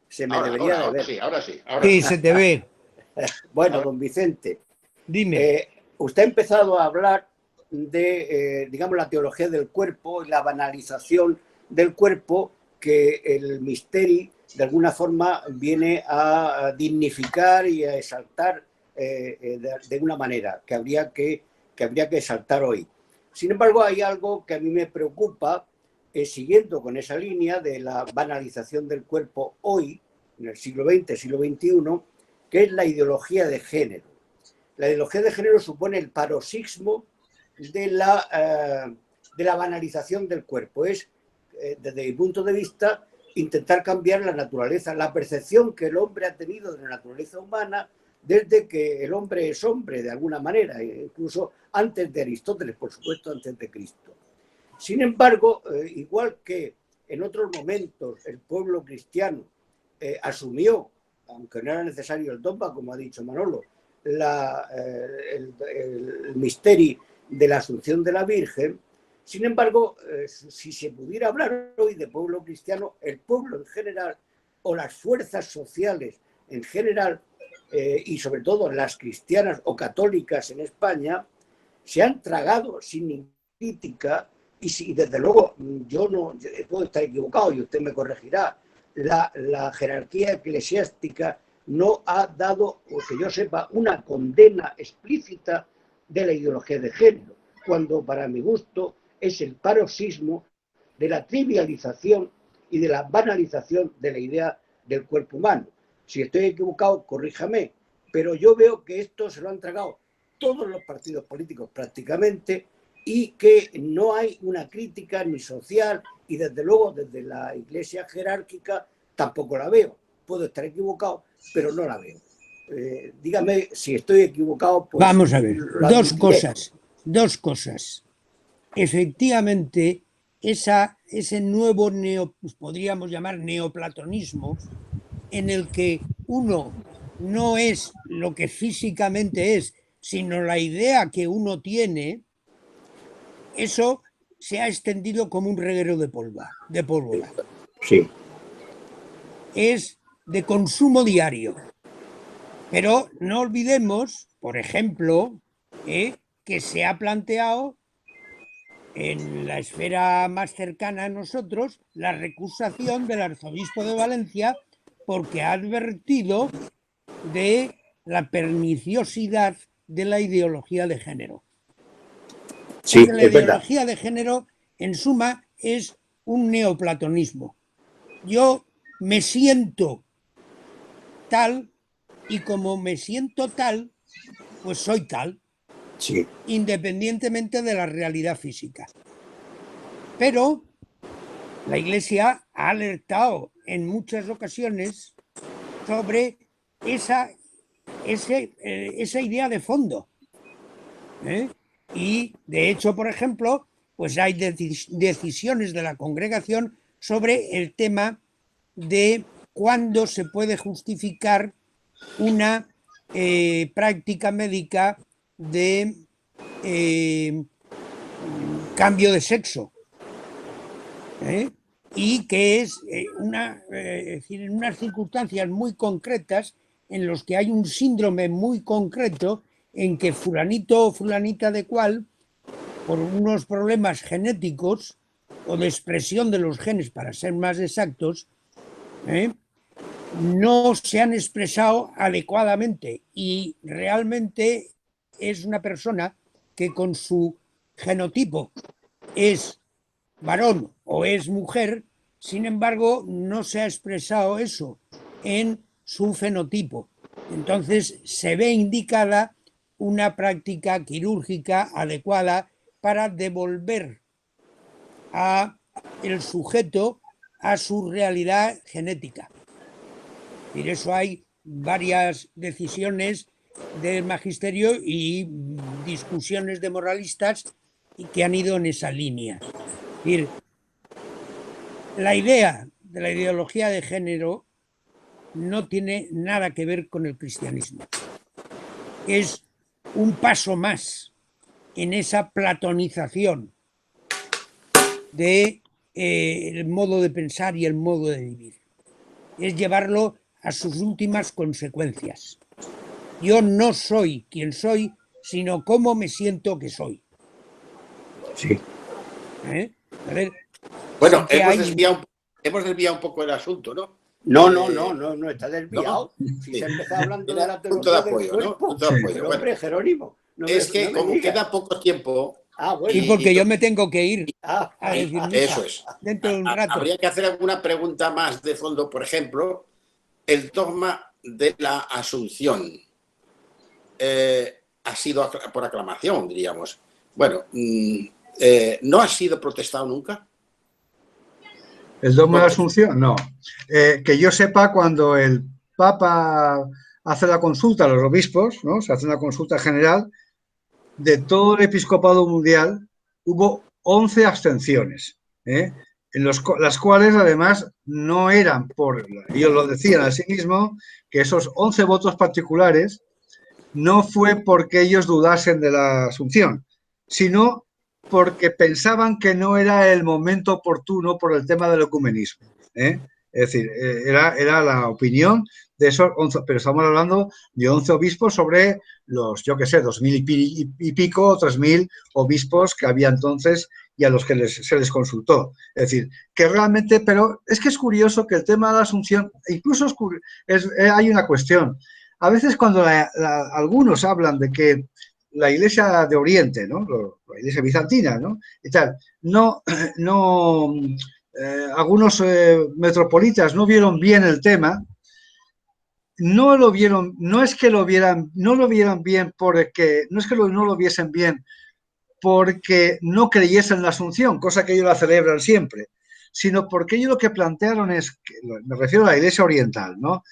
Se me Ahora, debería ahora, de ver. Ahora sí. Sí, se te ve. Bueno, don Vicente. Dime. Usted ha empezado a hablar de, digamos, la teología del cuerpo y la banalización del cuerpo que el Misteri de alguna forma viene a dignificar y a exaltar de una manera que habría que exaltar hoy. Sin embargo, hay algo que a mí me preocupa, siguiendo con esa línea de la banalización del cuerpo hoy, en el siglo XX, siglo XXI, que es la ideología de género. La ideología de género supone el paroxismo de la banalización del cuerpo. Es, desde mi punto de vista, intentar cambiar la naturaleza, la percepción que el hombre ha tenido de la naturaleza humana desde que el hombre es hombre, de alguna manera, incluso antes de Aristóteles, por supuesto, antes de Cristo. Sin embargo, igual que en otros momentos el pueblo cristiano asumió, aunque no era necesario el dogma, como ha dicho Manolo, el misterio de la Asunción de la Virgen. Sin embargo, si se pudiera hablar hoy de pueblo cristiano, el pueblo en general o las fuerzas sociales en general, y sobre todo las cristianas o católicas en España, se han tragado sin ninguna crítica, y desde luego yo puedo estar equivocado y usted me corregirá, la jerarquía eclesiástica no ha dado, o que yo sepa, una condena explícita de la ideología de género, cuando para mi gusto es el paroxismo de la trivialización y de la banalización de la idea del cuerpo humano. Si estoy equivocado, corríjame, pero yo veo que esto se lo han tragado todos los partidos políticos prácticamente y que no hay una crítica ni social y desde luego desde la iglesia jerárquica tampoco la veo. Puedo estar equivocado, pero no la veo. Dígame si estoy equivocado. Pues vamos a ver, dos cosas. Efectivamente, ese nuevo podríamos llamar neoplatonismo, en el que uno no es lo que físicamente es, sino la idea que uno tiene, eso se ha extendido como un reguero de pólvora. Sí. Es de consumo diario. Pero no olvidemos, por ejemplo, que se ha planteado en la esfera más cercana a nosotros la recusación del arzobispo de Valencia porque ha advertido de la perniciosidad de la ideología de género. Sí, porque la ideología de género, en suma, es un neoplatonismo. Yo me siento tal y como me siento tal, pues soy tal, sí, independientemente de la realidad física. Pero la Iglesia ha alertado en muchas ocasiones sobre esa idea de fondo. Y, de hecho, por ejemplo, pues hay decisiones de la congregación sobre el tema de cuándo se puede justificar una práctica médica de cambio de sexo. y que es decir, en unas circunstancias muy concretas en los que hay un síndrome muy concreto en que fulanito o fulanita de cual, por unos problemas genéticos o de expresión de los genes, para ser más exactos, no se han expresado adecuadamente y realmente es una persona que con su genotipo es varón o es mujer, sin embargo no se ha expresado eso en su fenotipo. Entonces se ve indicada una práctica quirúrgica adecuada para devolver a el sujeto a su realidad genética. Por eso hay varias decisiones del magisterio y discusiones de moralistas que han ido en esa línea. Es decir, la idea de la ideología de género no tiene nada que ver con el cristianismo. Es un paso más en esa platonización del modo de pensar y el modo de vivir. Es llevarlo a sus últimas consecuencias. Yo no soy quien soy, sino cómo me siento que soy. Sí. A ver, bueno, sí hemos desviado un poco el asunto, ¿no? No, está desviado. No. Si Sí. se empezó hablando de la Punto de teología apoyo, del cuerpo, ¿no? Punto de apoyo. pero, Bueno, hombre, Jerónimo, es que como digas. queda poco tiempo... Bueno. Sí, porque yo me tengo que ir a decir misa eso es. dentro de un rato. Habría que hacer alguna pregunta más de fondo, por ejemplo, el dogma de la Asunción. Ha sido por aclamación, diríamos. Bueno, ¿no ha sido protestado nunca? ¿El dogma de la Asunción? No. Que yo sepa, cuando el Papa hace la consulta a los obispos, ¿no? Se hace una consulta general, de todo el episcopado mundial hubo 11 abstenciones, en las cuales además no eran por, ellos lo decían a sí mismos, que esos 11 votos particulares no fue porque ellos dudasen de la Asunción, sino porque pensaban que no era el momento oportuno por el tema del ecumenismo. Es decir, era la opinión de esos 11, pero estamos hablando de 11 obispos sobre los, yo qué sé, 2.000 y pico o 3.000 obispos que había entonces y a los que se les consultó. Es decir, que realmente, pero es que es curioso que el tema de la Asunción, incluso hay una cuestión. A veces cuando algunos hablan de que la Iglesia de Oriente, ¿no? La Iglesia bizantina, ¿no? Y tal, algunos metropolitas no vieron bien el tema. No lo vieron, no es que lo vieran bien porque, no es que no lo viesen bien porque no creyesen en la Asunción, cosa que ellos la celebran siempre, sino porque ellos lo que plantearon es, me refiero a la Iglesia Oriental, ¿no?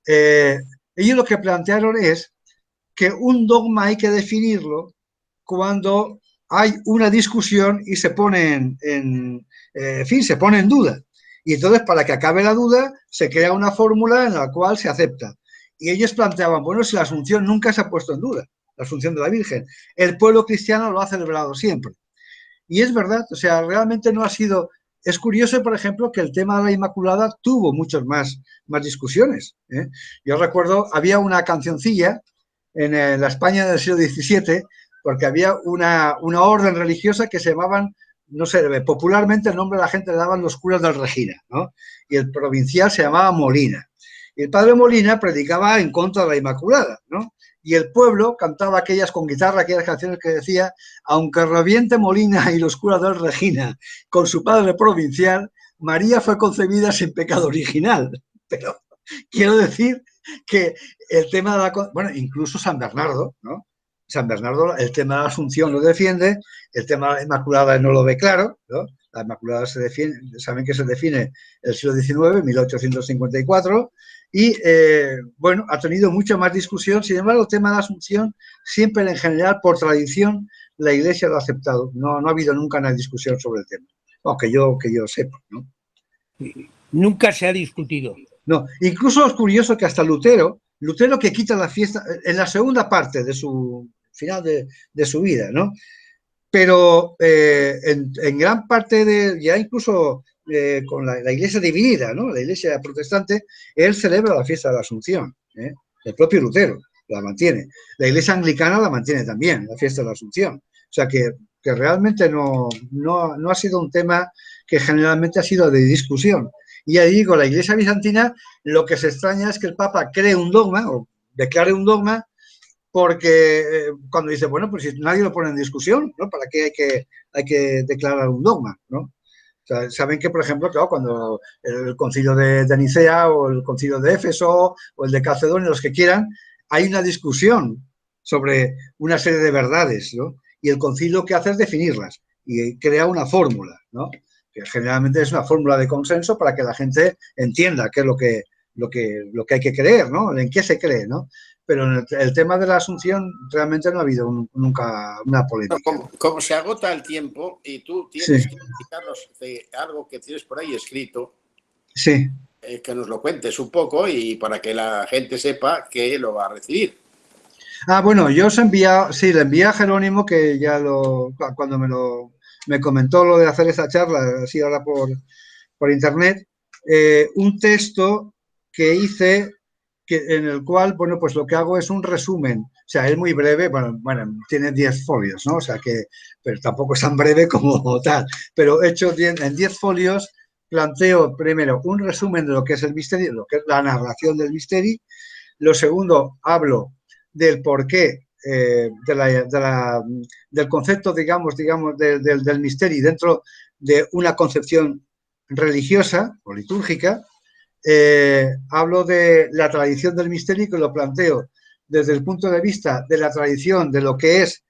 Ellos lo que plantearon es que un dogma hay que definirlo cuando hay una discusión y se pone se pone en duda. Y entonces, para que acabe la duda, se crea una fórmula en la cual se acepta. Y ellos planteaban, bueno, si la Asunción nunca se ha puesto en duda, la Asunción de la Virgen, el pueblo cristiano lo ha celebrado siempre. Y es verdad, o sea, realmente no ha sido... Es curioso, por ejemplo, que el tema de la Inmaculada tuvo muchas más discusiones. Yo recuerdo, había una cancioncilla en la España del siglo XVII, porque había una orden religiosa que se llamaban, no sé, popularmente el nombre de la gente le daban los curas del Regina, ¿no? Y el provincial se llamaba Molina. Y el padre Molina predicaba en contra de la Inmaculada, ¿no? Y el pueblo cantaba aquellas con guitarra, aquellas canciones que decía, aunque reviente Molina y los curas del Regina con su padre provincial, María fue concebida sin pecado original. Pero quiero decir que el tema de la... Bueno, incluso San Bernardo, ¿no? San Bernardo, el tema de la Asunción lo defiende, el tema de la Inmaculada no lo ve claro, ¿no? La Inmaculada se define, saben que se define el siglo XIX, 1854, y bueno, ha tenido mucha más discusión. Sin embargo, el tema de la Asunción, siempre en general, por tradición, la Iglesia lo ha aceptado. No ha habido nunca una discusión sobre el tema, que yo sepa, ¿no? Nunca se ha discutido. No, incluso es curioso que hasta Lutero que quita la fiesta en la segunda parte de su final de su vida, ¿no? Pero en gran parte de, ya incluso con la iglesia dividida, ¿no? La iglesia protestante, él celebra la fiesta de la Asunción, ¿eh? El propio Lutero la mantiene. La iglesia anglicana la mantiene también, la fiesta de la Asunción. O sea que realmente no ha sido un tema que generalmente ha sido de discusión. Y ahí con la iglesia bizantina lo que se extraña es que el Papa cree un dogma o declare un dogma porque cuando dice, bueno, pues si nadie lo pone en discusión, ¿no? ¿Para qué hay que declarar un dogma, ¿no? O sea, saben que, por ejemplo, claro, cuando el concilio de Nicea o el concilio de Éfeso o el de Calcedonia, los que quieran, hay una discusión sobre una serie de verdades, ¿no? Y el concilio que hace es definirlas y crea una fórmula, ¿no? Que generalmente es una fórmula de consenso para que la gente entienda qué es lo que hay que creer, ¿no? En qué se cree, ¿no? Pero en el tema de la Asunción realmente no ha habido nunca una polémica. Como se agota el tiempo y tú tienes que explicarnos de algo que tienes por ahí escrito, que nos lo cuentes un poco y para que la gente sepa que lo va a recibir. Bueno, yo os le envié a Jerónimo, que ya cuando me comentó lo de hacer esa charla, así ahora por internet, un texto que hice en el cual, bueno, pues lo que hago es un resumen, o sea, es muy breve, bueno, tiene 10 folios, ¿no? O sea pero tampoco es tan breve como tal, pero hecho en 10 folios, planteo primero un resumen de lo que es el misterio, lo que es la narración del misterio. Lo segundo, hablo del porqué del concepto, digamos, del misterio dentro de una concepción religiosa o litúrgica. Hablo de la tradición del misterio, que lo planteo desde el punto de vista de la tradición de lo que es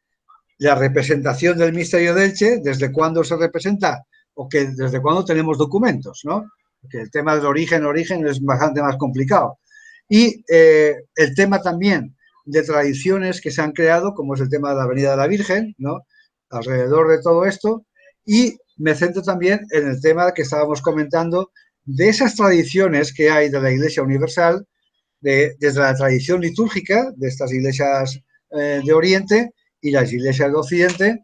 la representación del misterio de Elche, desde cuándo se representa o desde cuándo tenemos documentos, ¿no? Porque el tema del origen es bastante más complicado. Y el tema también de tradiciones que se han creado, como es el tema de la Avenida de la Virgen, ¿no? Alrededor de todo esto. Y me centro también en el tema que estábamos comentando de esas tradiciones que hay de la Iglesia Universal, desde la tradición litúrgica de estas iglesias de Oriente y las iglesias de Occidente.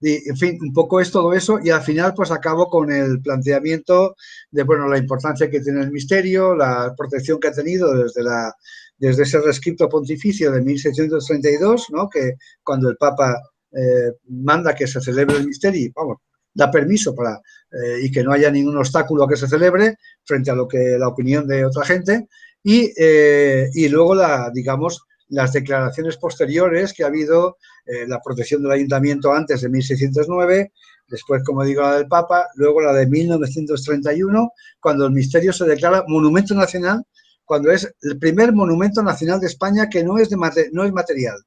Y, en fin, un poco es todo eso, y al final pues acabo con el planteamiento de, bueno, la importancia que tiene el misterio, la protección que ha tenido desde ese rescripto pontificio de 1632, ¿no? Que cuando el Papa manda que se celebre el misterio, vamos, da permiso y que no haya ningún obstáculo a que se celebre frente a la opinión de otra gente, y luego digamos, las declaraciones posteriores que ha habido, la protección del ayuntamiento antes de 1609, después, como digo, la del Papa, luego la de 1931, cuando el misterio se declara monumento nacional, cuando es el primer monumento nacional de España que no es material,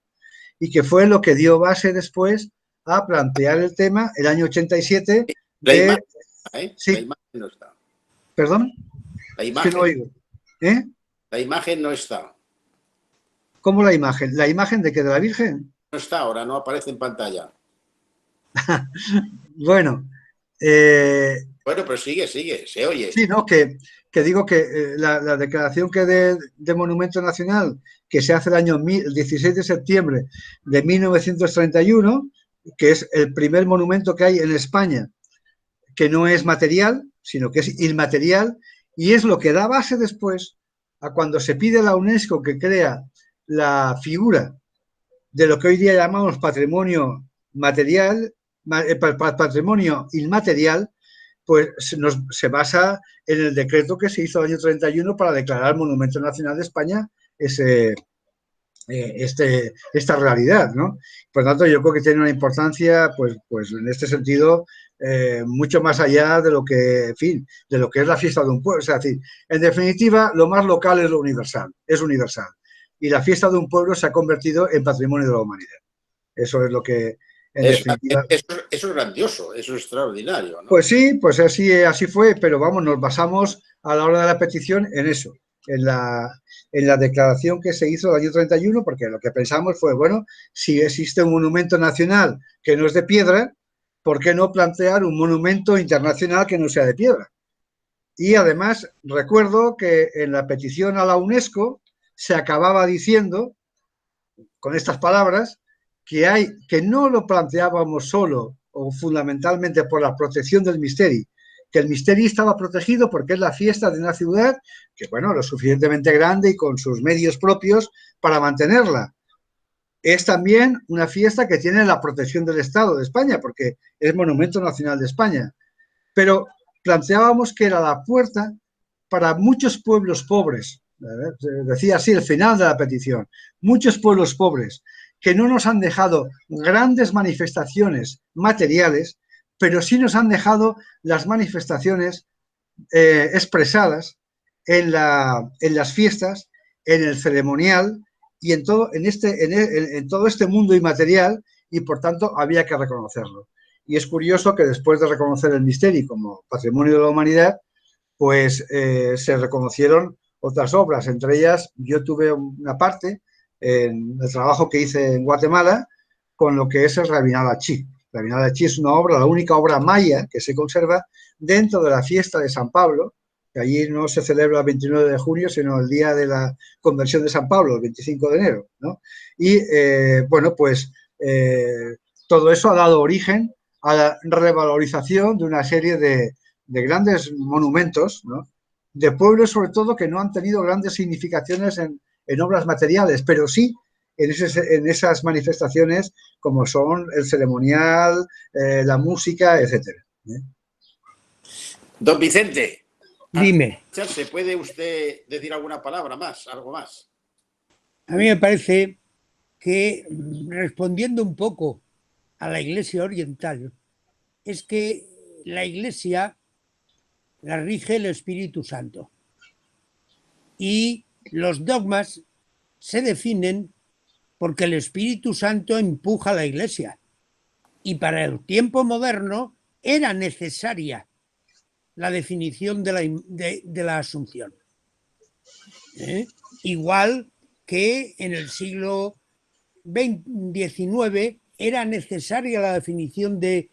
y que fue lo que dio base después a plantear el tema el año 87 La imagen no está. ¿Perdón? La imagen, es que no oigo. La imagen no está. ¿Cómo la imagen? ¿La imagen de qué? ¿De la Virgen? No está ahora, no aparece en pantalla. Bueno. Bueno, pero sigue, se oye. Sí, ¿no? Que digo que la declaración de Monumento Nacional que se hace el 16 de septiembre de 1931, que es el primer monumento que hay en España que no es material, sino que es inmaterial, y es lo que da base después a cuando se pide a la UNESCO que crea la figura de lo que hoy día llamamos patrimonio material, patrimonio inmaterial, pues se basa en el decreto que se hizo el año 31 para declarar Monumento Nacional de España esta realidad, ¿no? Por lo tanto, yo creo que tiene una importancia, pues en este sentido, mucho más allá de lo que, en fin, de lo que es la fiesta de un pueblo. O sea, es decir, en definitiva, lo más local es lo universal, es universal. Y la fiesta de un pueblo se ha convertido en patrimonio de la humanidad. Eso es lo que, en definitiva... Eso es grandioso, eso es extraordinario, ¿no? Pues sí, pues así fue, pero vamos, nos basamos a la hora de la petición en eso, en la declaración que se hizo el año 31, porque lo que pensamos fue, bueno, si existe un monumento nacional que no es de piedra, ¿por qué no plantear un monumento internacional que no sea de piedra? Y además recuerdo que en la petición a la UNESCO se acababa diciendo, con estas palabras, que no lo planteábamos solo o fundamentalmente por la protección del misterio, que el Misteri estaba protegido porque es la fiesta de una ciudad que, bueno, lo suficientemente grande y con sus medios propios para mantenerla. Es también una fiesta que tiene la protección del Estado de España, porque es Monumento Nacional de España. Pero planteábamos que era la puerta para muchos pueblos pobres, decía así el final de la petición, muchos pueblos pobres que no nos han dejado grandes manifestaciones materiales, pero sí nos han dejado las manifestaciones expresadas en las fiestas, en el ceremonial y en todo este mundo inmaterial, y por tanto había que reconocerlo. Y es curioso que después de reconocer el Misteri como patrimonio de la humanidad, pues se reconocieron otras obras. Entre ellas, yo tuve una parte en el trabajo que hice en Guatemala con lo que es el Rabinal Achí. Rabinal Achí es una obra, la única obra maya que se conserva dentro de la fiesta de San Pablo, que allí no se celebra el 29 de junio, sino el día de la conversión de San Pablo, el 25 de enero, ¿no? Y, bueno, pues todo eso ha dado origen a la revalorización de una serie de grandes monumentos, ¿no? De pueblos, sobre todo, que no han tenido grandes significaciones en obras materiales, pero sí en esas manifestaciones como son el ceremonial, la música, etcétera. Don Vicente, dime. ¿se puede usted decir alguna palabra más, algo más? A mí me parece que, respondiendo un poco a la Iglesia oriental, es que la Iglesia la rige el Espíritu Santo y los dogmas se definen porque el Espíritu Santo empuja a la Iglesia, y para el tiempo moderno era necesaria la definición de la Asunción. Igual que en el siglo XIX era necesaria la definición de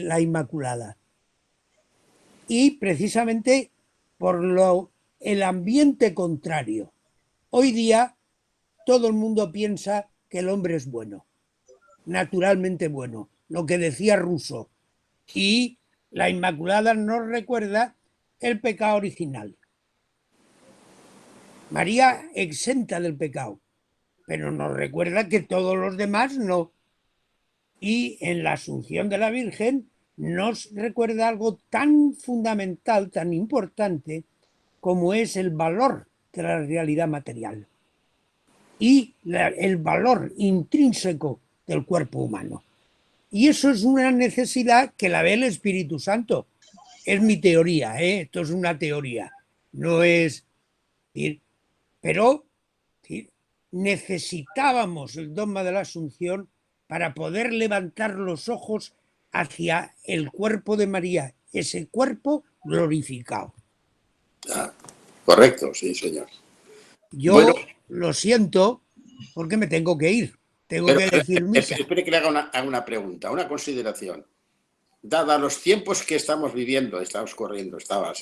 la Inmaculada. Y precisamente por el ambiente contrario. Hoy día todo el mundo piensa que el hombre es bueno, naturalmente bueno, lo que decía Rousseau. Y la Inmaculada nos recuerda el pecado original. María exenta del pecado, pero nos recuerda que todos los demás no. Y en la Asunción de la Virgen nos recuerda algo tan fundamental, tan importante, como es el valor de la realidad material y el valor intrínseco del cuerpo humano. Y eso es una necesidad que la ve el Espíritu Santo. Es mi teoría, esto es una teoría, no es... Pero necesitábamos el dogma de la Asunción para poder levantar los ojos hacia el cuerpo de María, ese cuerpo glorificado. Ah, correcto, sí, señor. Yo lo siento porque me tengo que ir. Tengo que decir misa. Espere que le haga una pregunta, una consideración. Dada los tiempos que estamos viviendo, estamos corriendo,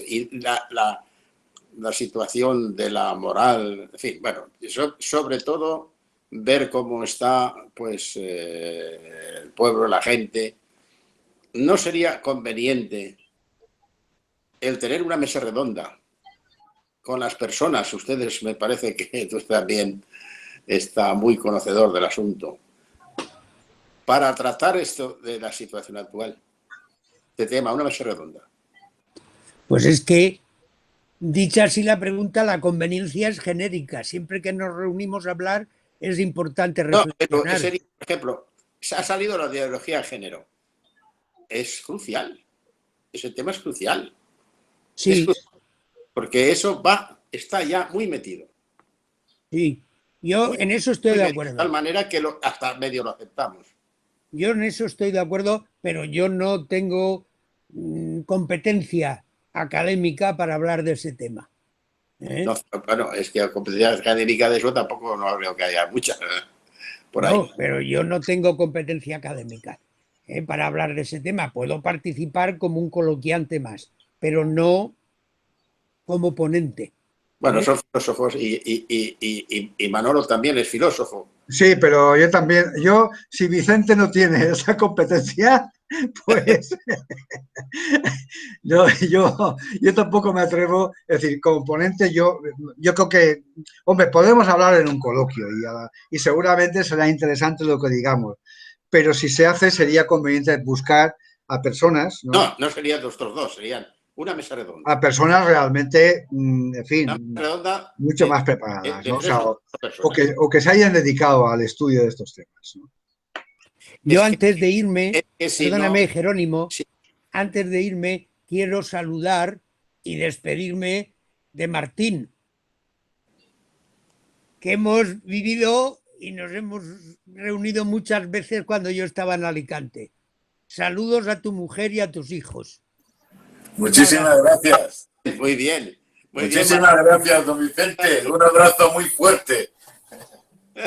y la situación de la moral, en fin, bueno, sobre todo ver cómo está pues el pueblo, la gente. ¿No sería conveniente el tener una mesa redonda con las personas? Ustedes, me parece que tú también está muy conocedor del asunto, para tratar esto de la situación actual, este tema, una mesa redonda. Pues es que, dicha así la pregunta, la conveniencia es genérica. Siempre que nos reunimos a hablar es importante reflexionar. No, pero sería, por ejemplo, ha salido la ideología de género. Es crucial. Ese tema es crucial. Sí. Es crucial, porque eso está ya muy metido. Sí. Yo en eso estoy de acuerdo. De tal manera que hasta medio lo aceptamos. Yo en eso estoy de acuerdo, pero yo no tengo competencia académica para hablar de ese tema. No, bueno, es que competencia académica de eso tampoco no creo que haya mucha por ahí. No, pero yo no tengo competencia académica para hablar de ese tema. Puedo participar como un coloquiante más, pero no como ponente. Bueno, son filósofos y Manolo también es filósofo. Sí, pero yo también, si Vicente no tiene esa competencia, Pues no, yo tampoco me atrevo, es decir, como ponente yo creo que, hombre, podemos hablar en un coloquio y seguramente será interesante lo que digamos, pero si se hace sería conveniente buscar a personas, ¿no? No serían nuestros dos, serían una mesa redonda. A personas realmente, en fin, Una mesa redonda mucho más preparadas, de ¿no? 3 o 4 personas. O que se hayan dedicado al estudio de estos temas, ¿no? Yo antes de irme, si perdóname, no, Jerónimo, sí. antes de irme quiero saludar y despedirme de Martín, que hemos vivido y nos hemos reunido muchas veces cuando yo estaba en Alicante. Saludos a tu mujer y a tus hijos. Muchísimas gracias. Muy bien. Muchísimas gracias, don Vicente. Un abrazo muy fuerte.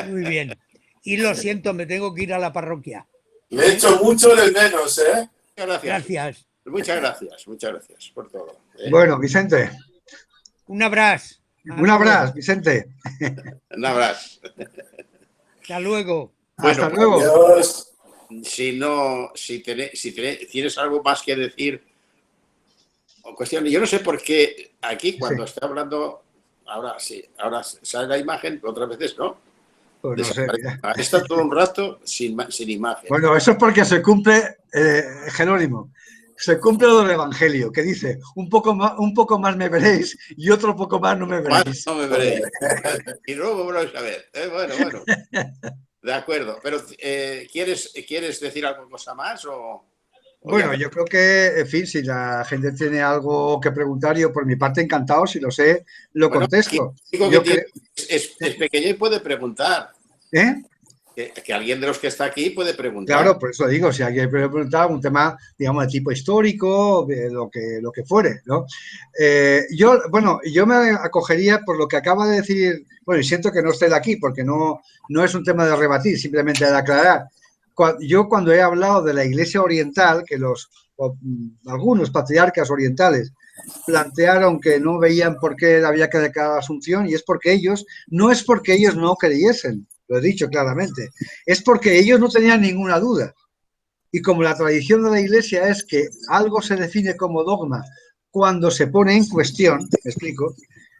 Muy bien. Y lo siento, me tengo que ir a la parroquia. Le echo mucho de menos, ¿eh? Gracias. Muchas gracias por todo. Bueno, Vicente. Un abrazo. Un abrazo, Vicente. Un abrazo. Hasta luego. Bueno, hasta luego. Adiós. Si tienes algo más que decir o cuestiones, yo no sé por qué aquí cuando está hablando, ahora sale la imagen, otras veces no. Pues no sé. Está todo un rato sin imagen. Bueno, eso es porque se cumple, Jerónimo, se cumple lo del Evangelio, que dice, un poco más me veréis y otro poco más no me veréis. Más no me veréis. Y luego volvéis a ver. Bueno. De acuerdo. Pero, ¿quieres decir alguna cosa más? Bueno, yo creo que, en fin, si la gente tiene algo que preguntar, yo por mi parte encantado, si lo sé, lo contesto. Es pequeño y puede preguntar. ¿Eh? Que alguien de los que está aquí puede preguntar. Claro, por eso digo, si alguien puede preguntar un tema, digamos, de tipo histórico, de lo que fuere, ¿no? Yo me acogería por lo que acaba de decir, bueno, y siento que no esté de aquí, porque no es un tema de rebatir, simplemente de aclarar. Yo cuando he hablado de la Iglesia Oriental, que algunos patriarcas orientales plantearon que no veían por qué había que declarar la Asunción, y no es porque ellos no creyesen, lo he dicho claramente, es porque ellos no tenían ninguna duda. Y como la tradición de la Iglesia es que algo se define como dogma cuando se pone en cuestión, me explico,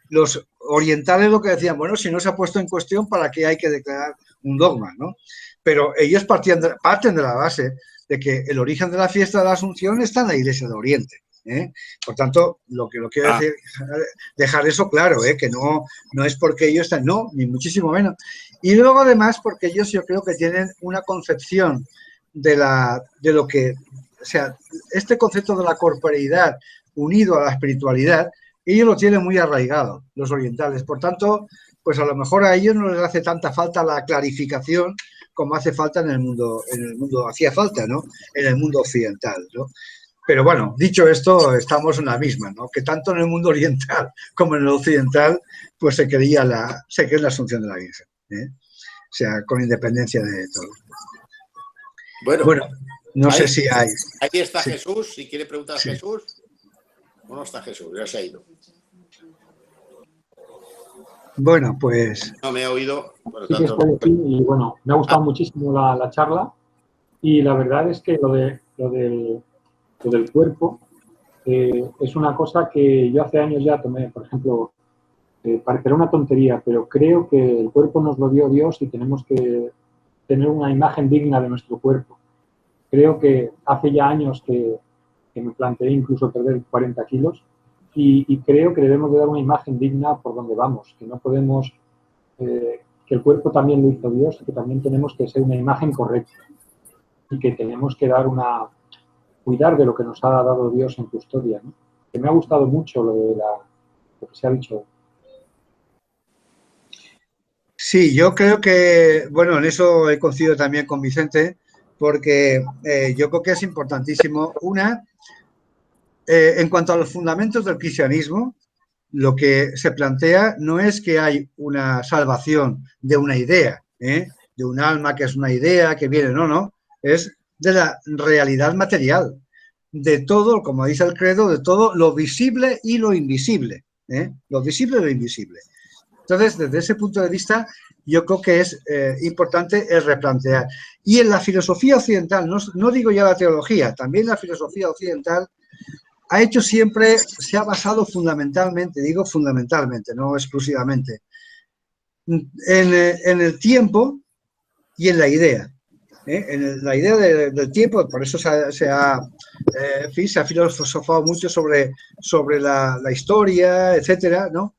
los orientales lo que decían, bueno, si no se ha puesto en cuestión, ¿para qué hay que declarar un dogma, no? Pero ellos parten de la base de que el origen de la fiesta de la Asunción está en la Iglesia de Oriente. Por tanto, lo que quiero decir, dejar eso claro, que no es porque ellos están, no, ni muchísimo menos. Y luego, además, porque ellos yo creo que tienen una concepción de lo que, o sea, este concepto de la corporeidad unido a la espiritualidad, ellos lo tienen muy arraigado, los orientales. Por tanto, pues a lo mejor a ellos no les hace tanta falta la clarificación como hace falta en el mundo hacía falta, ¿no? En el mundo occidental, ¿no? Pero bueno, dicho esto, estamos en la misma, ¿no? Que tanto en el mundo oriental como en el occidental, pues se cree la Asunción de la Virgen, O sea, con independencia de todo. Bueno, no sé si hay... Aquí está Jesús, si quiere preguntar a Jesús. ¿O no está Jesús? Ya se ha ido. Bueno, pues... No me ha oído. Por lo tanto... Sí que estoy aquí y bueno, me ha gustado muchísimo la charla y la verdad es que lo del cuerpo es una cosa que yo hace años ya tomé, por ejemplo, parecerá una tontería, pero creo que el cuerpo nos lo dio Dios y tenemos que tener una imagen digna de nuestro cuerpo. Creo que hace ya años que me planteé incluso perder 40 kilos y creo que debemos de dar una imagen digna por donde vamos, que no podemos, que el cuerpo también lo hizo Dios y que también tenemos que ser una imagen correcta y que tenemos que cuidar de lo que nos ha dado Dios en custodia, ¿no? Que me ha gustado mucho lo que se ha dicho. Sí, yo creo que, bueno, en eso he coincidido también con Vicente, porque yo creo que es importantísimo. En cuanto a los fundamentos del cristianismo, lo que se plantea no es que hay una salvación de una idea, de un alma que es una idea que viene, no, es de la realidad material, de todo, como dice el credo, de todo lo visible y lo invisible, lo visible y lo invisible. Entonces, desde ese punto de vista, yo creo que es importante el replantear. Y en la filosofía occidental, no digo ya la teología, también la filosofía occidental ha hecho siempre, se ha basado fundamentalmente, digo fundamentalmente, no exclusivamente, en el tiempo y en la idea. En la idea del tiempo, por eso se ha filosofado mucho sobre la historia, etcétera, ¿no?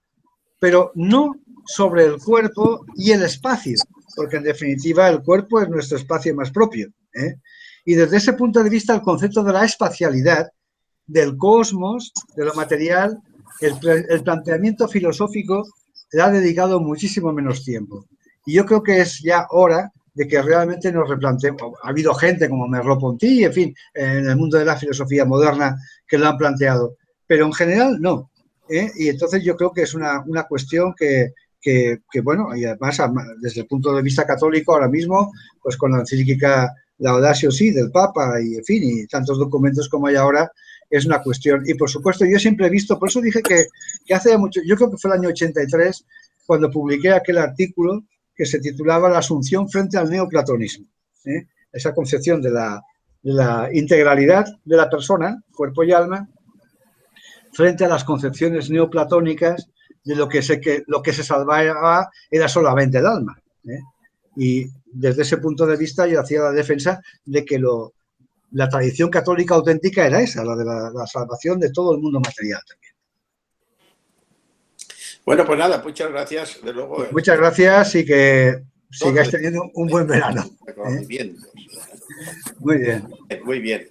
Pero no sobre el cuerpo y el espacio, porque en definitiva el cuerpo es nuestro espacio más propio. Y desde ese punto de vista, el concepto de la espacialidad, del cosmos, de lo material, el planteamiento filosófico le ha dedicado muchísimo menos tiempo. Y yo creo que es ya hora de que realmente nos replanteemos. Ha habido gente como Merleau-Ponty, en fin, en el mundo de la filosofía moderna que lo han planteado, pero en general no. Y entonces yo creo que es una cuestión que, bueno, y además desde el punto de vista católico ahora mismo, pues con la encíclica Laudatio Si del Papa y, en fin, y tantos documentos como hay ahora, es una cuestión. Y por supuesto yo siempre he visto, por eso dije que hace mucho, yo creo que fue el año 83, cuando publiqué aquel artículo que se titulaba La Asunción frente al neoplatonismo. Esa concepción de la integralidad de la persona, cuerpo y alma, frente a las concepciones neoplatónicas de lo que se salvaba era solamente el alma. Y desde ese punto de vista yo hacía la defensa de que la tradición católica auténtica era esa, la de la salvación de todo el mundo material también. Bueno, pues nada, muchas gracias, de luego. Pues muchas gracias y que sigáis teniendo un buen verano. Reconocimientos. Muy bien. Muy bien.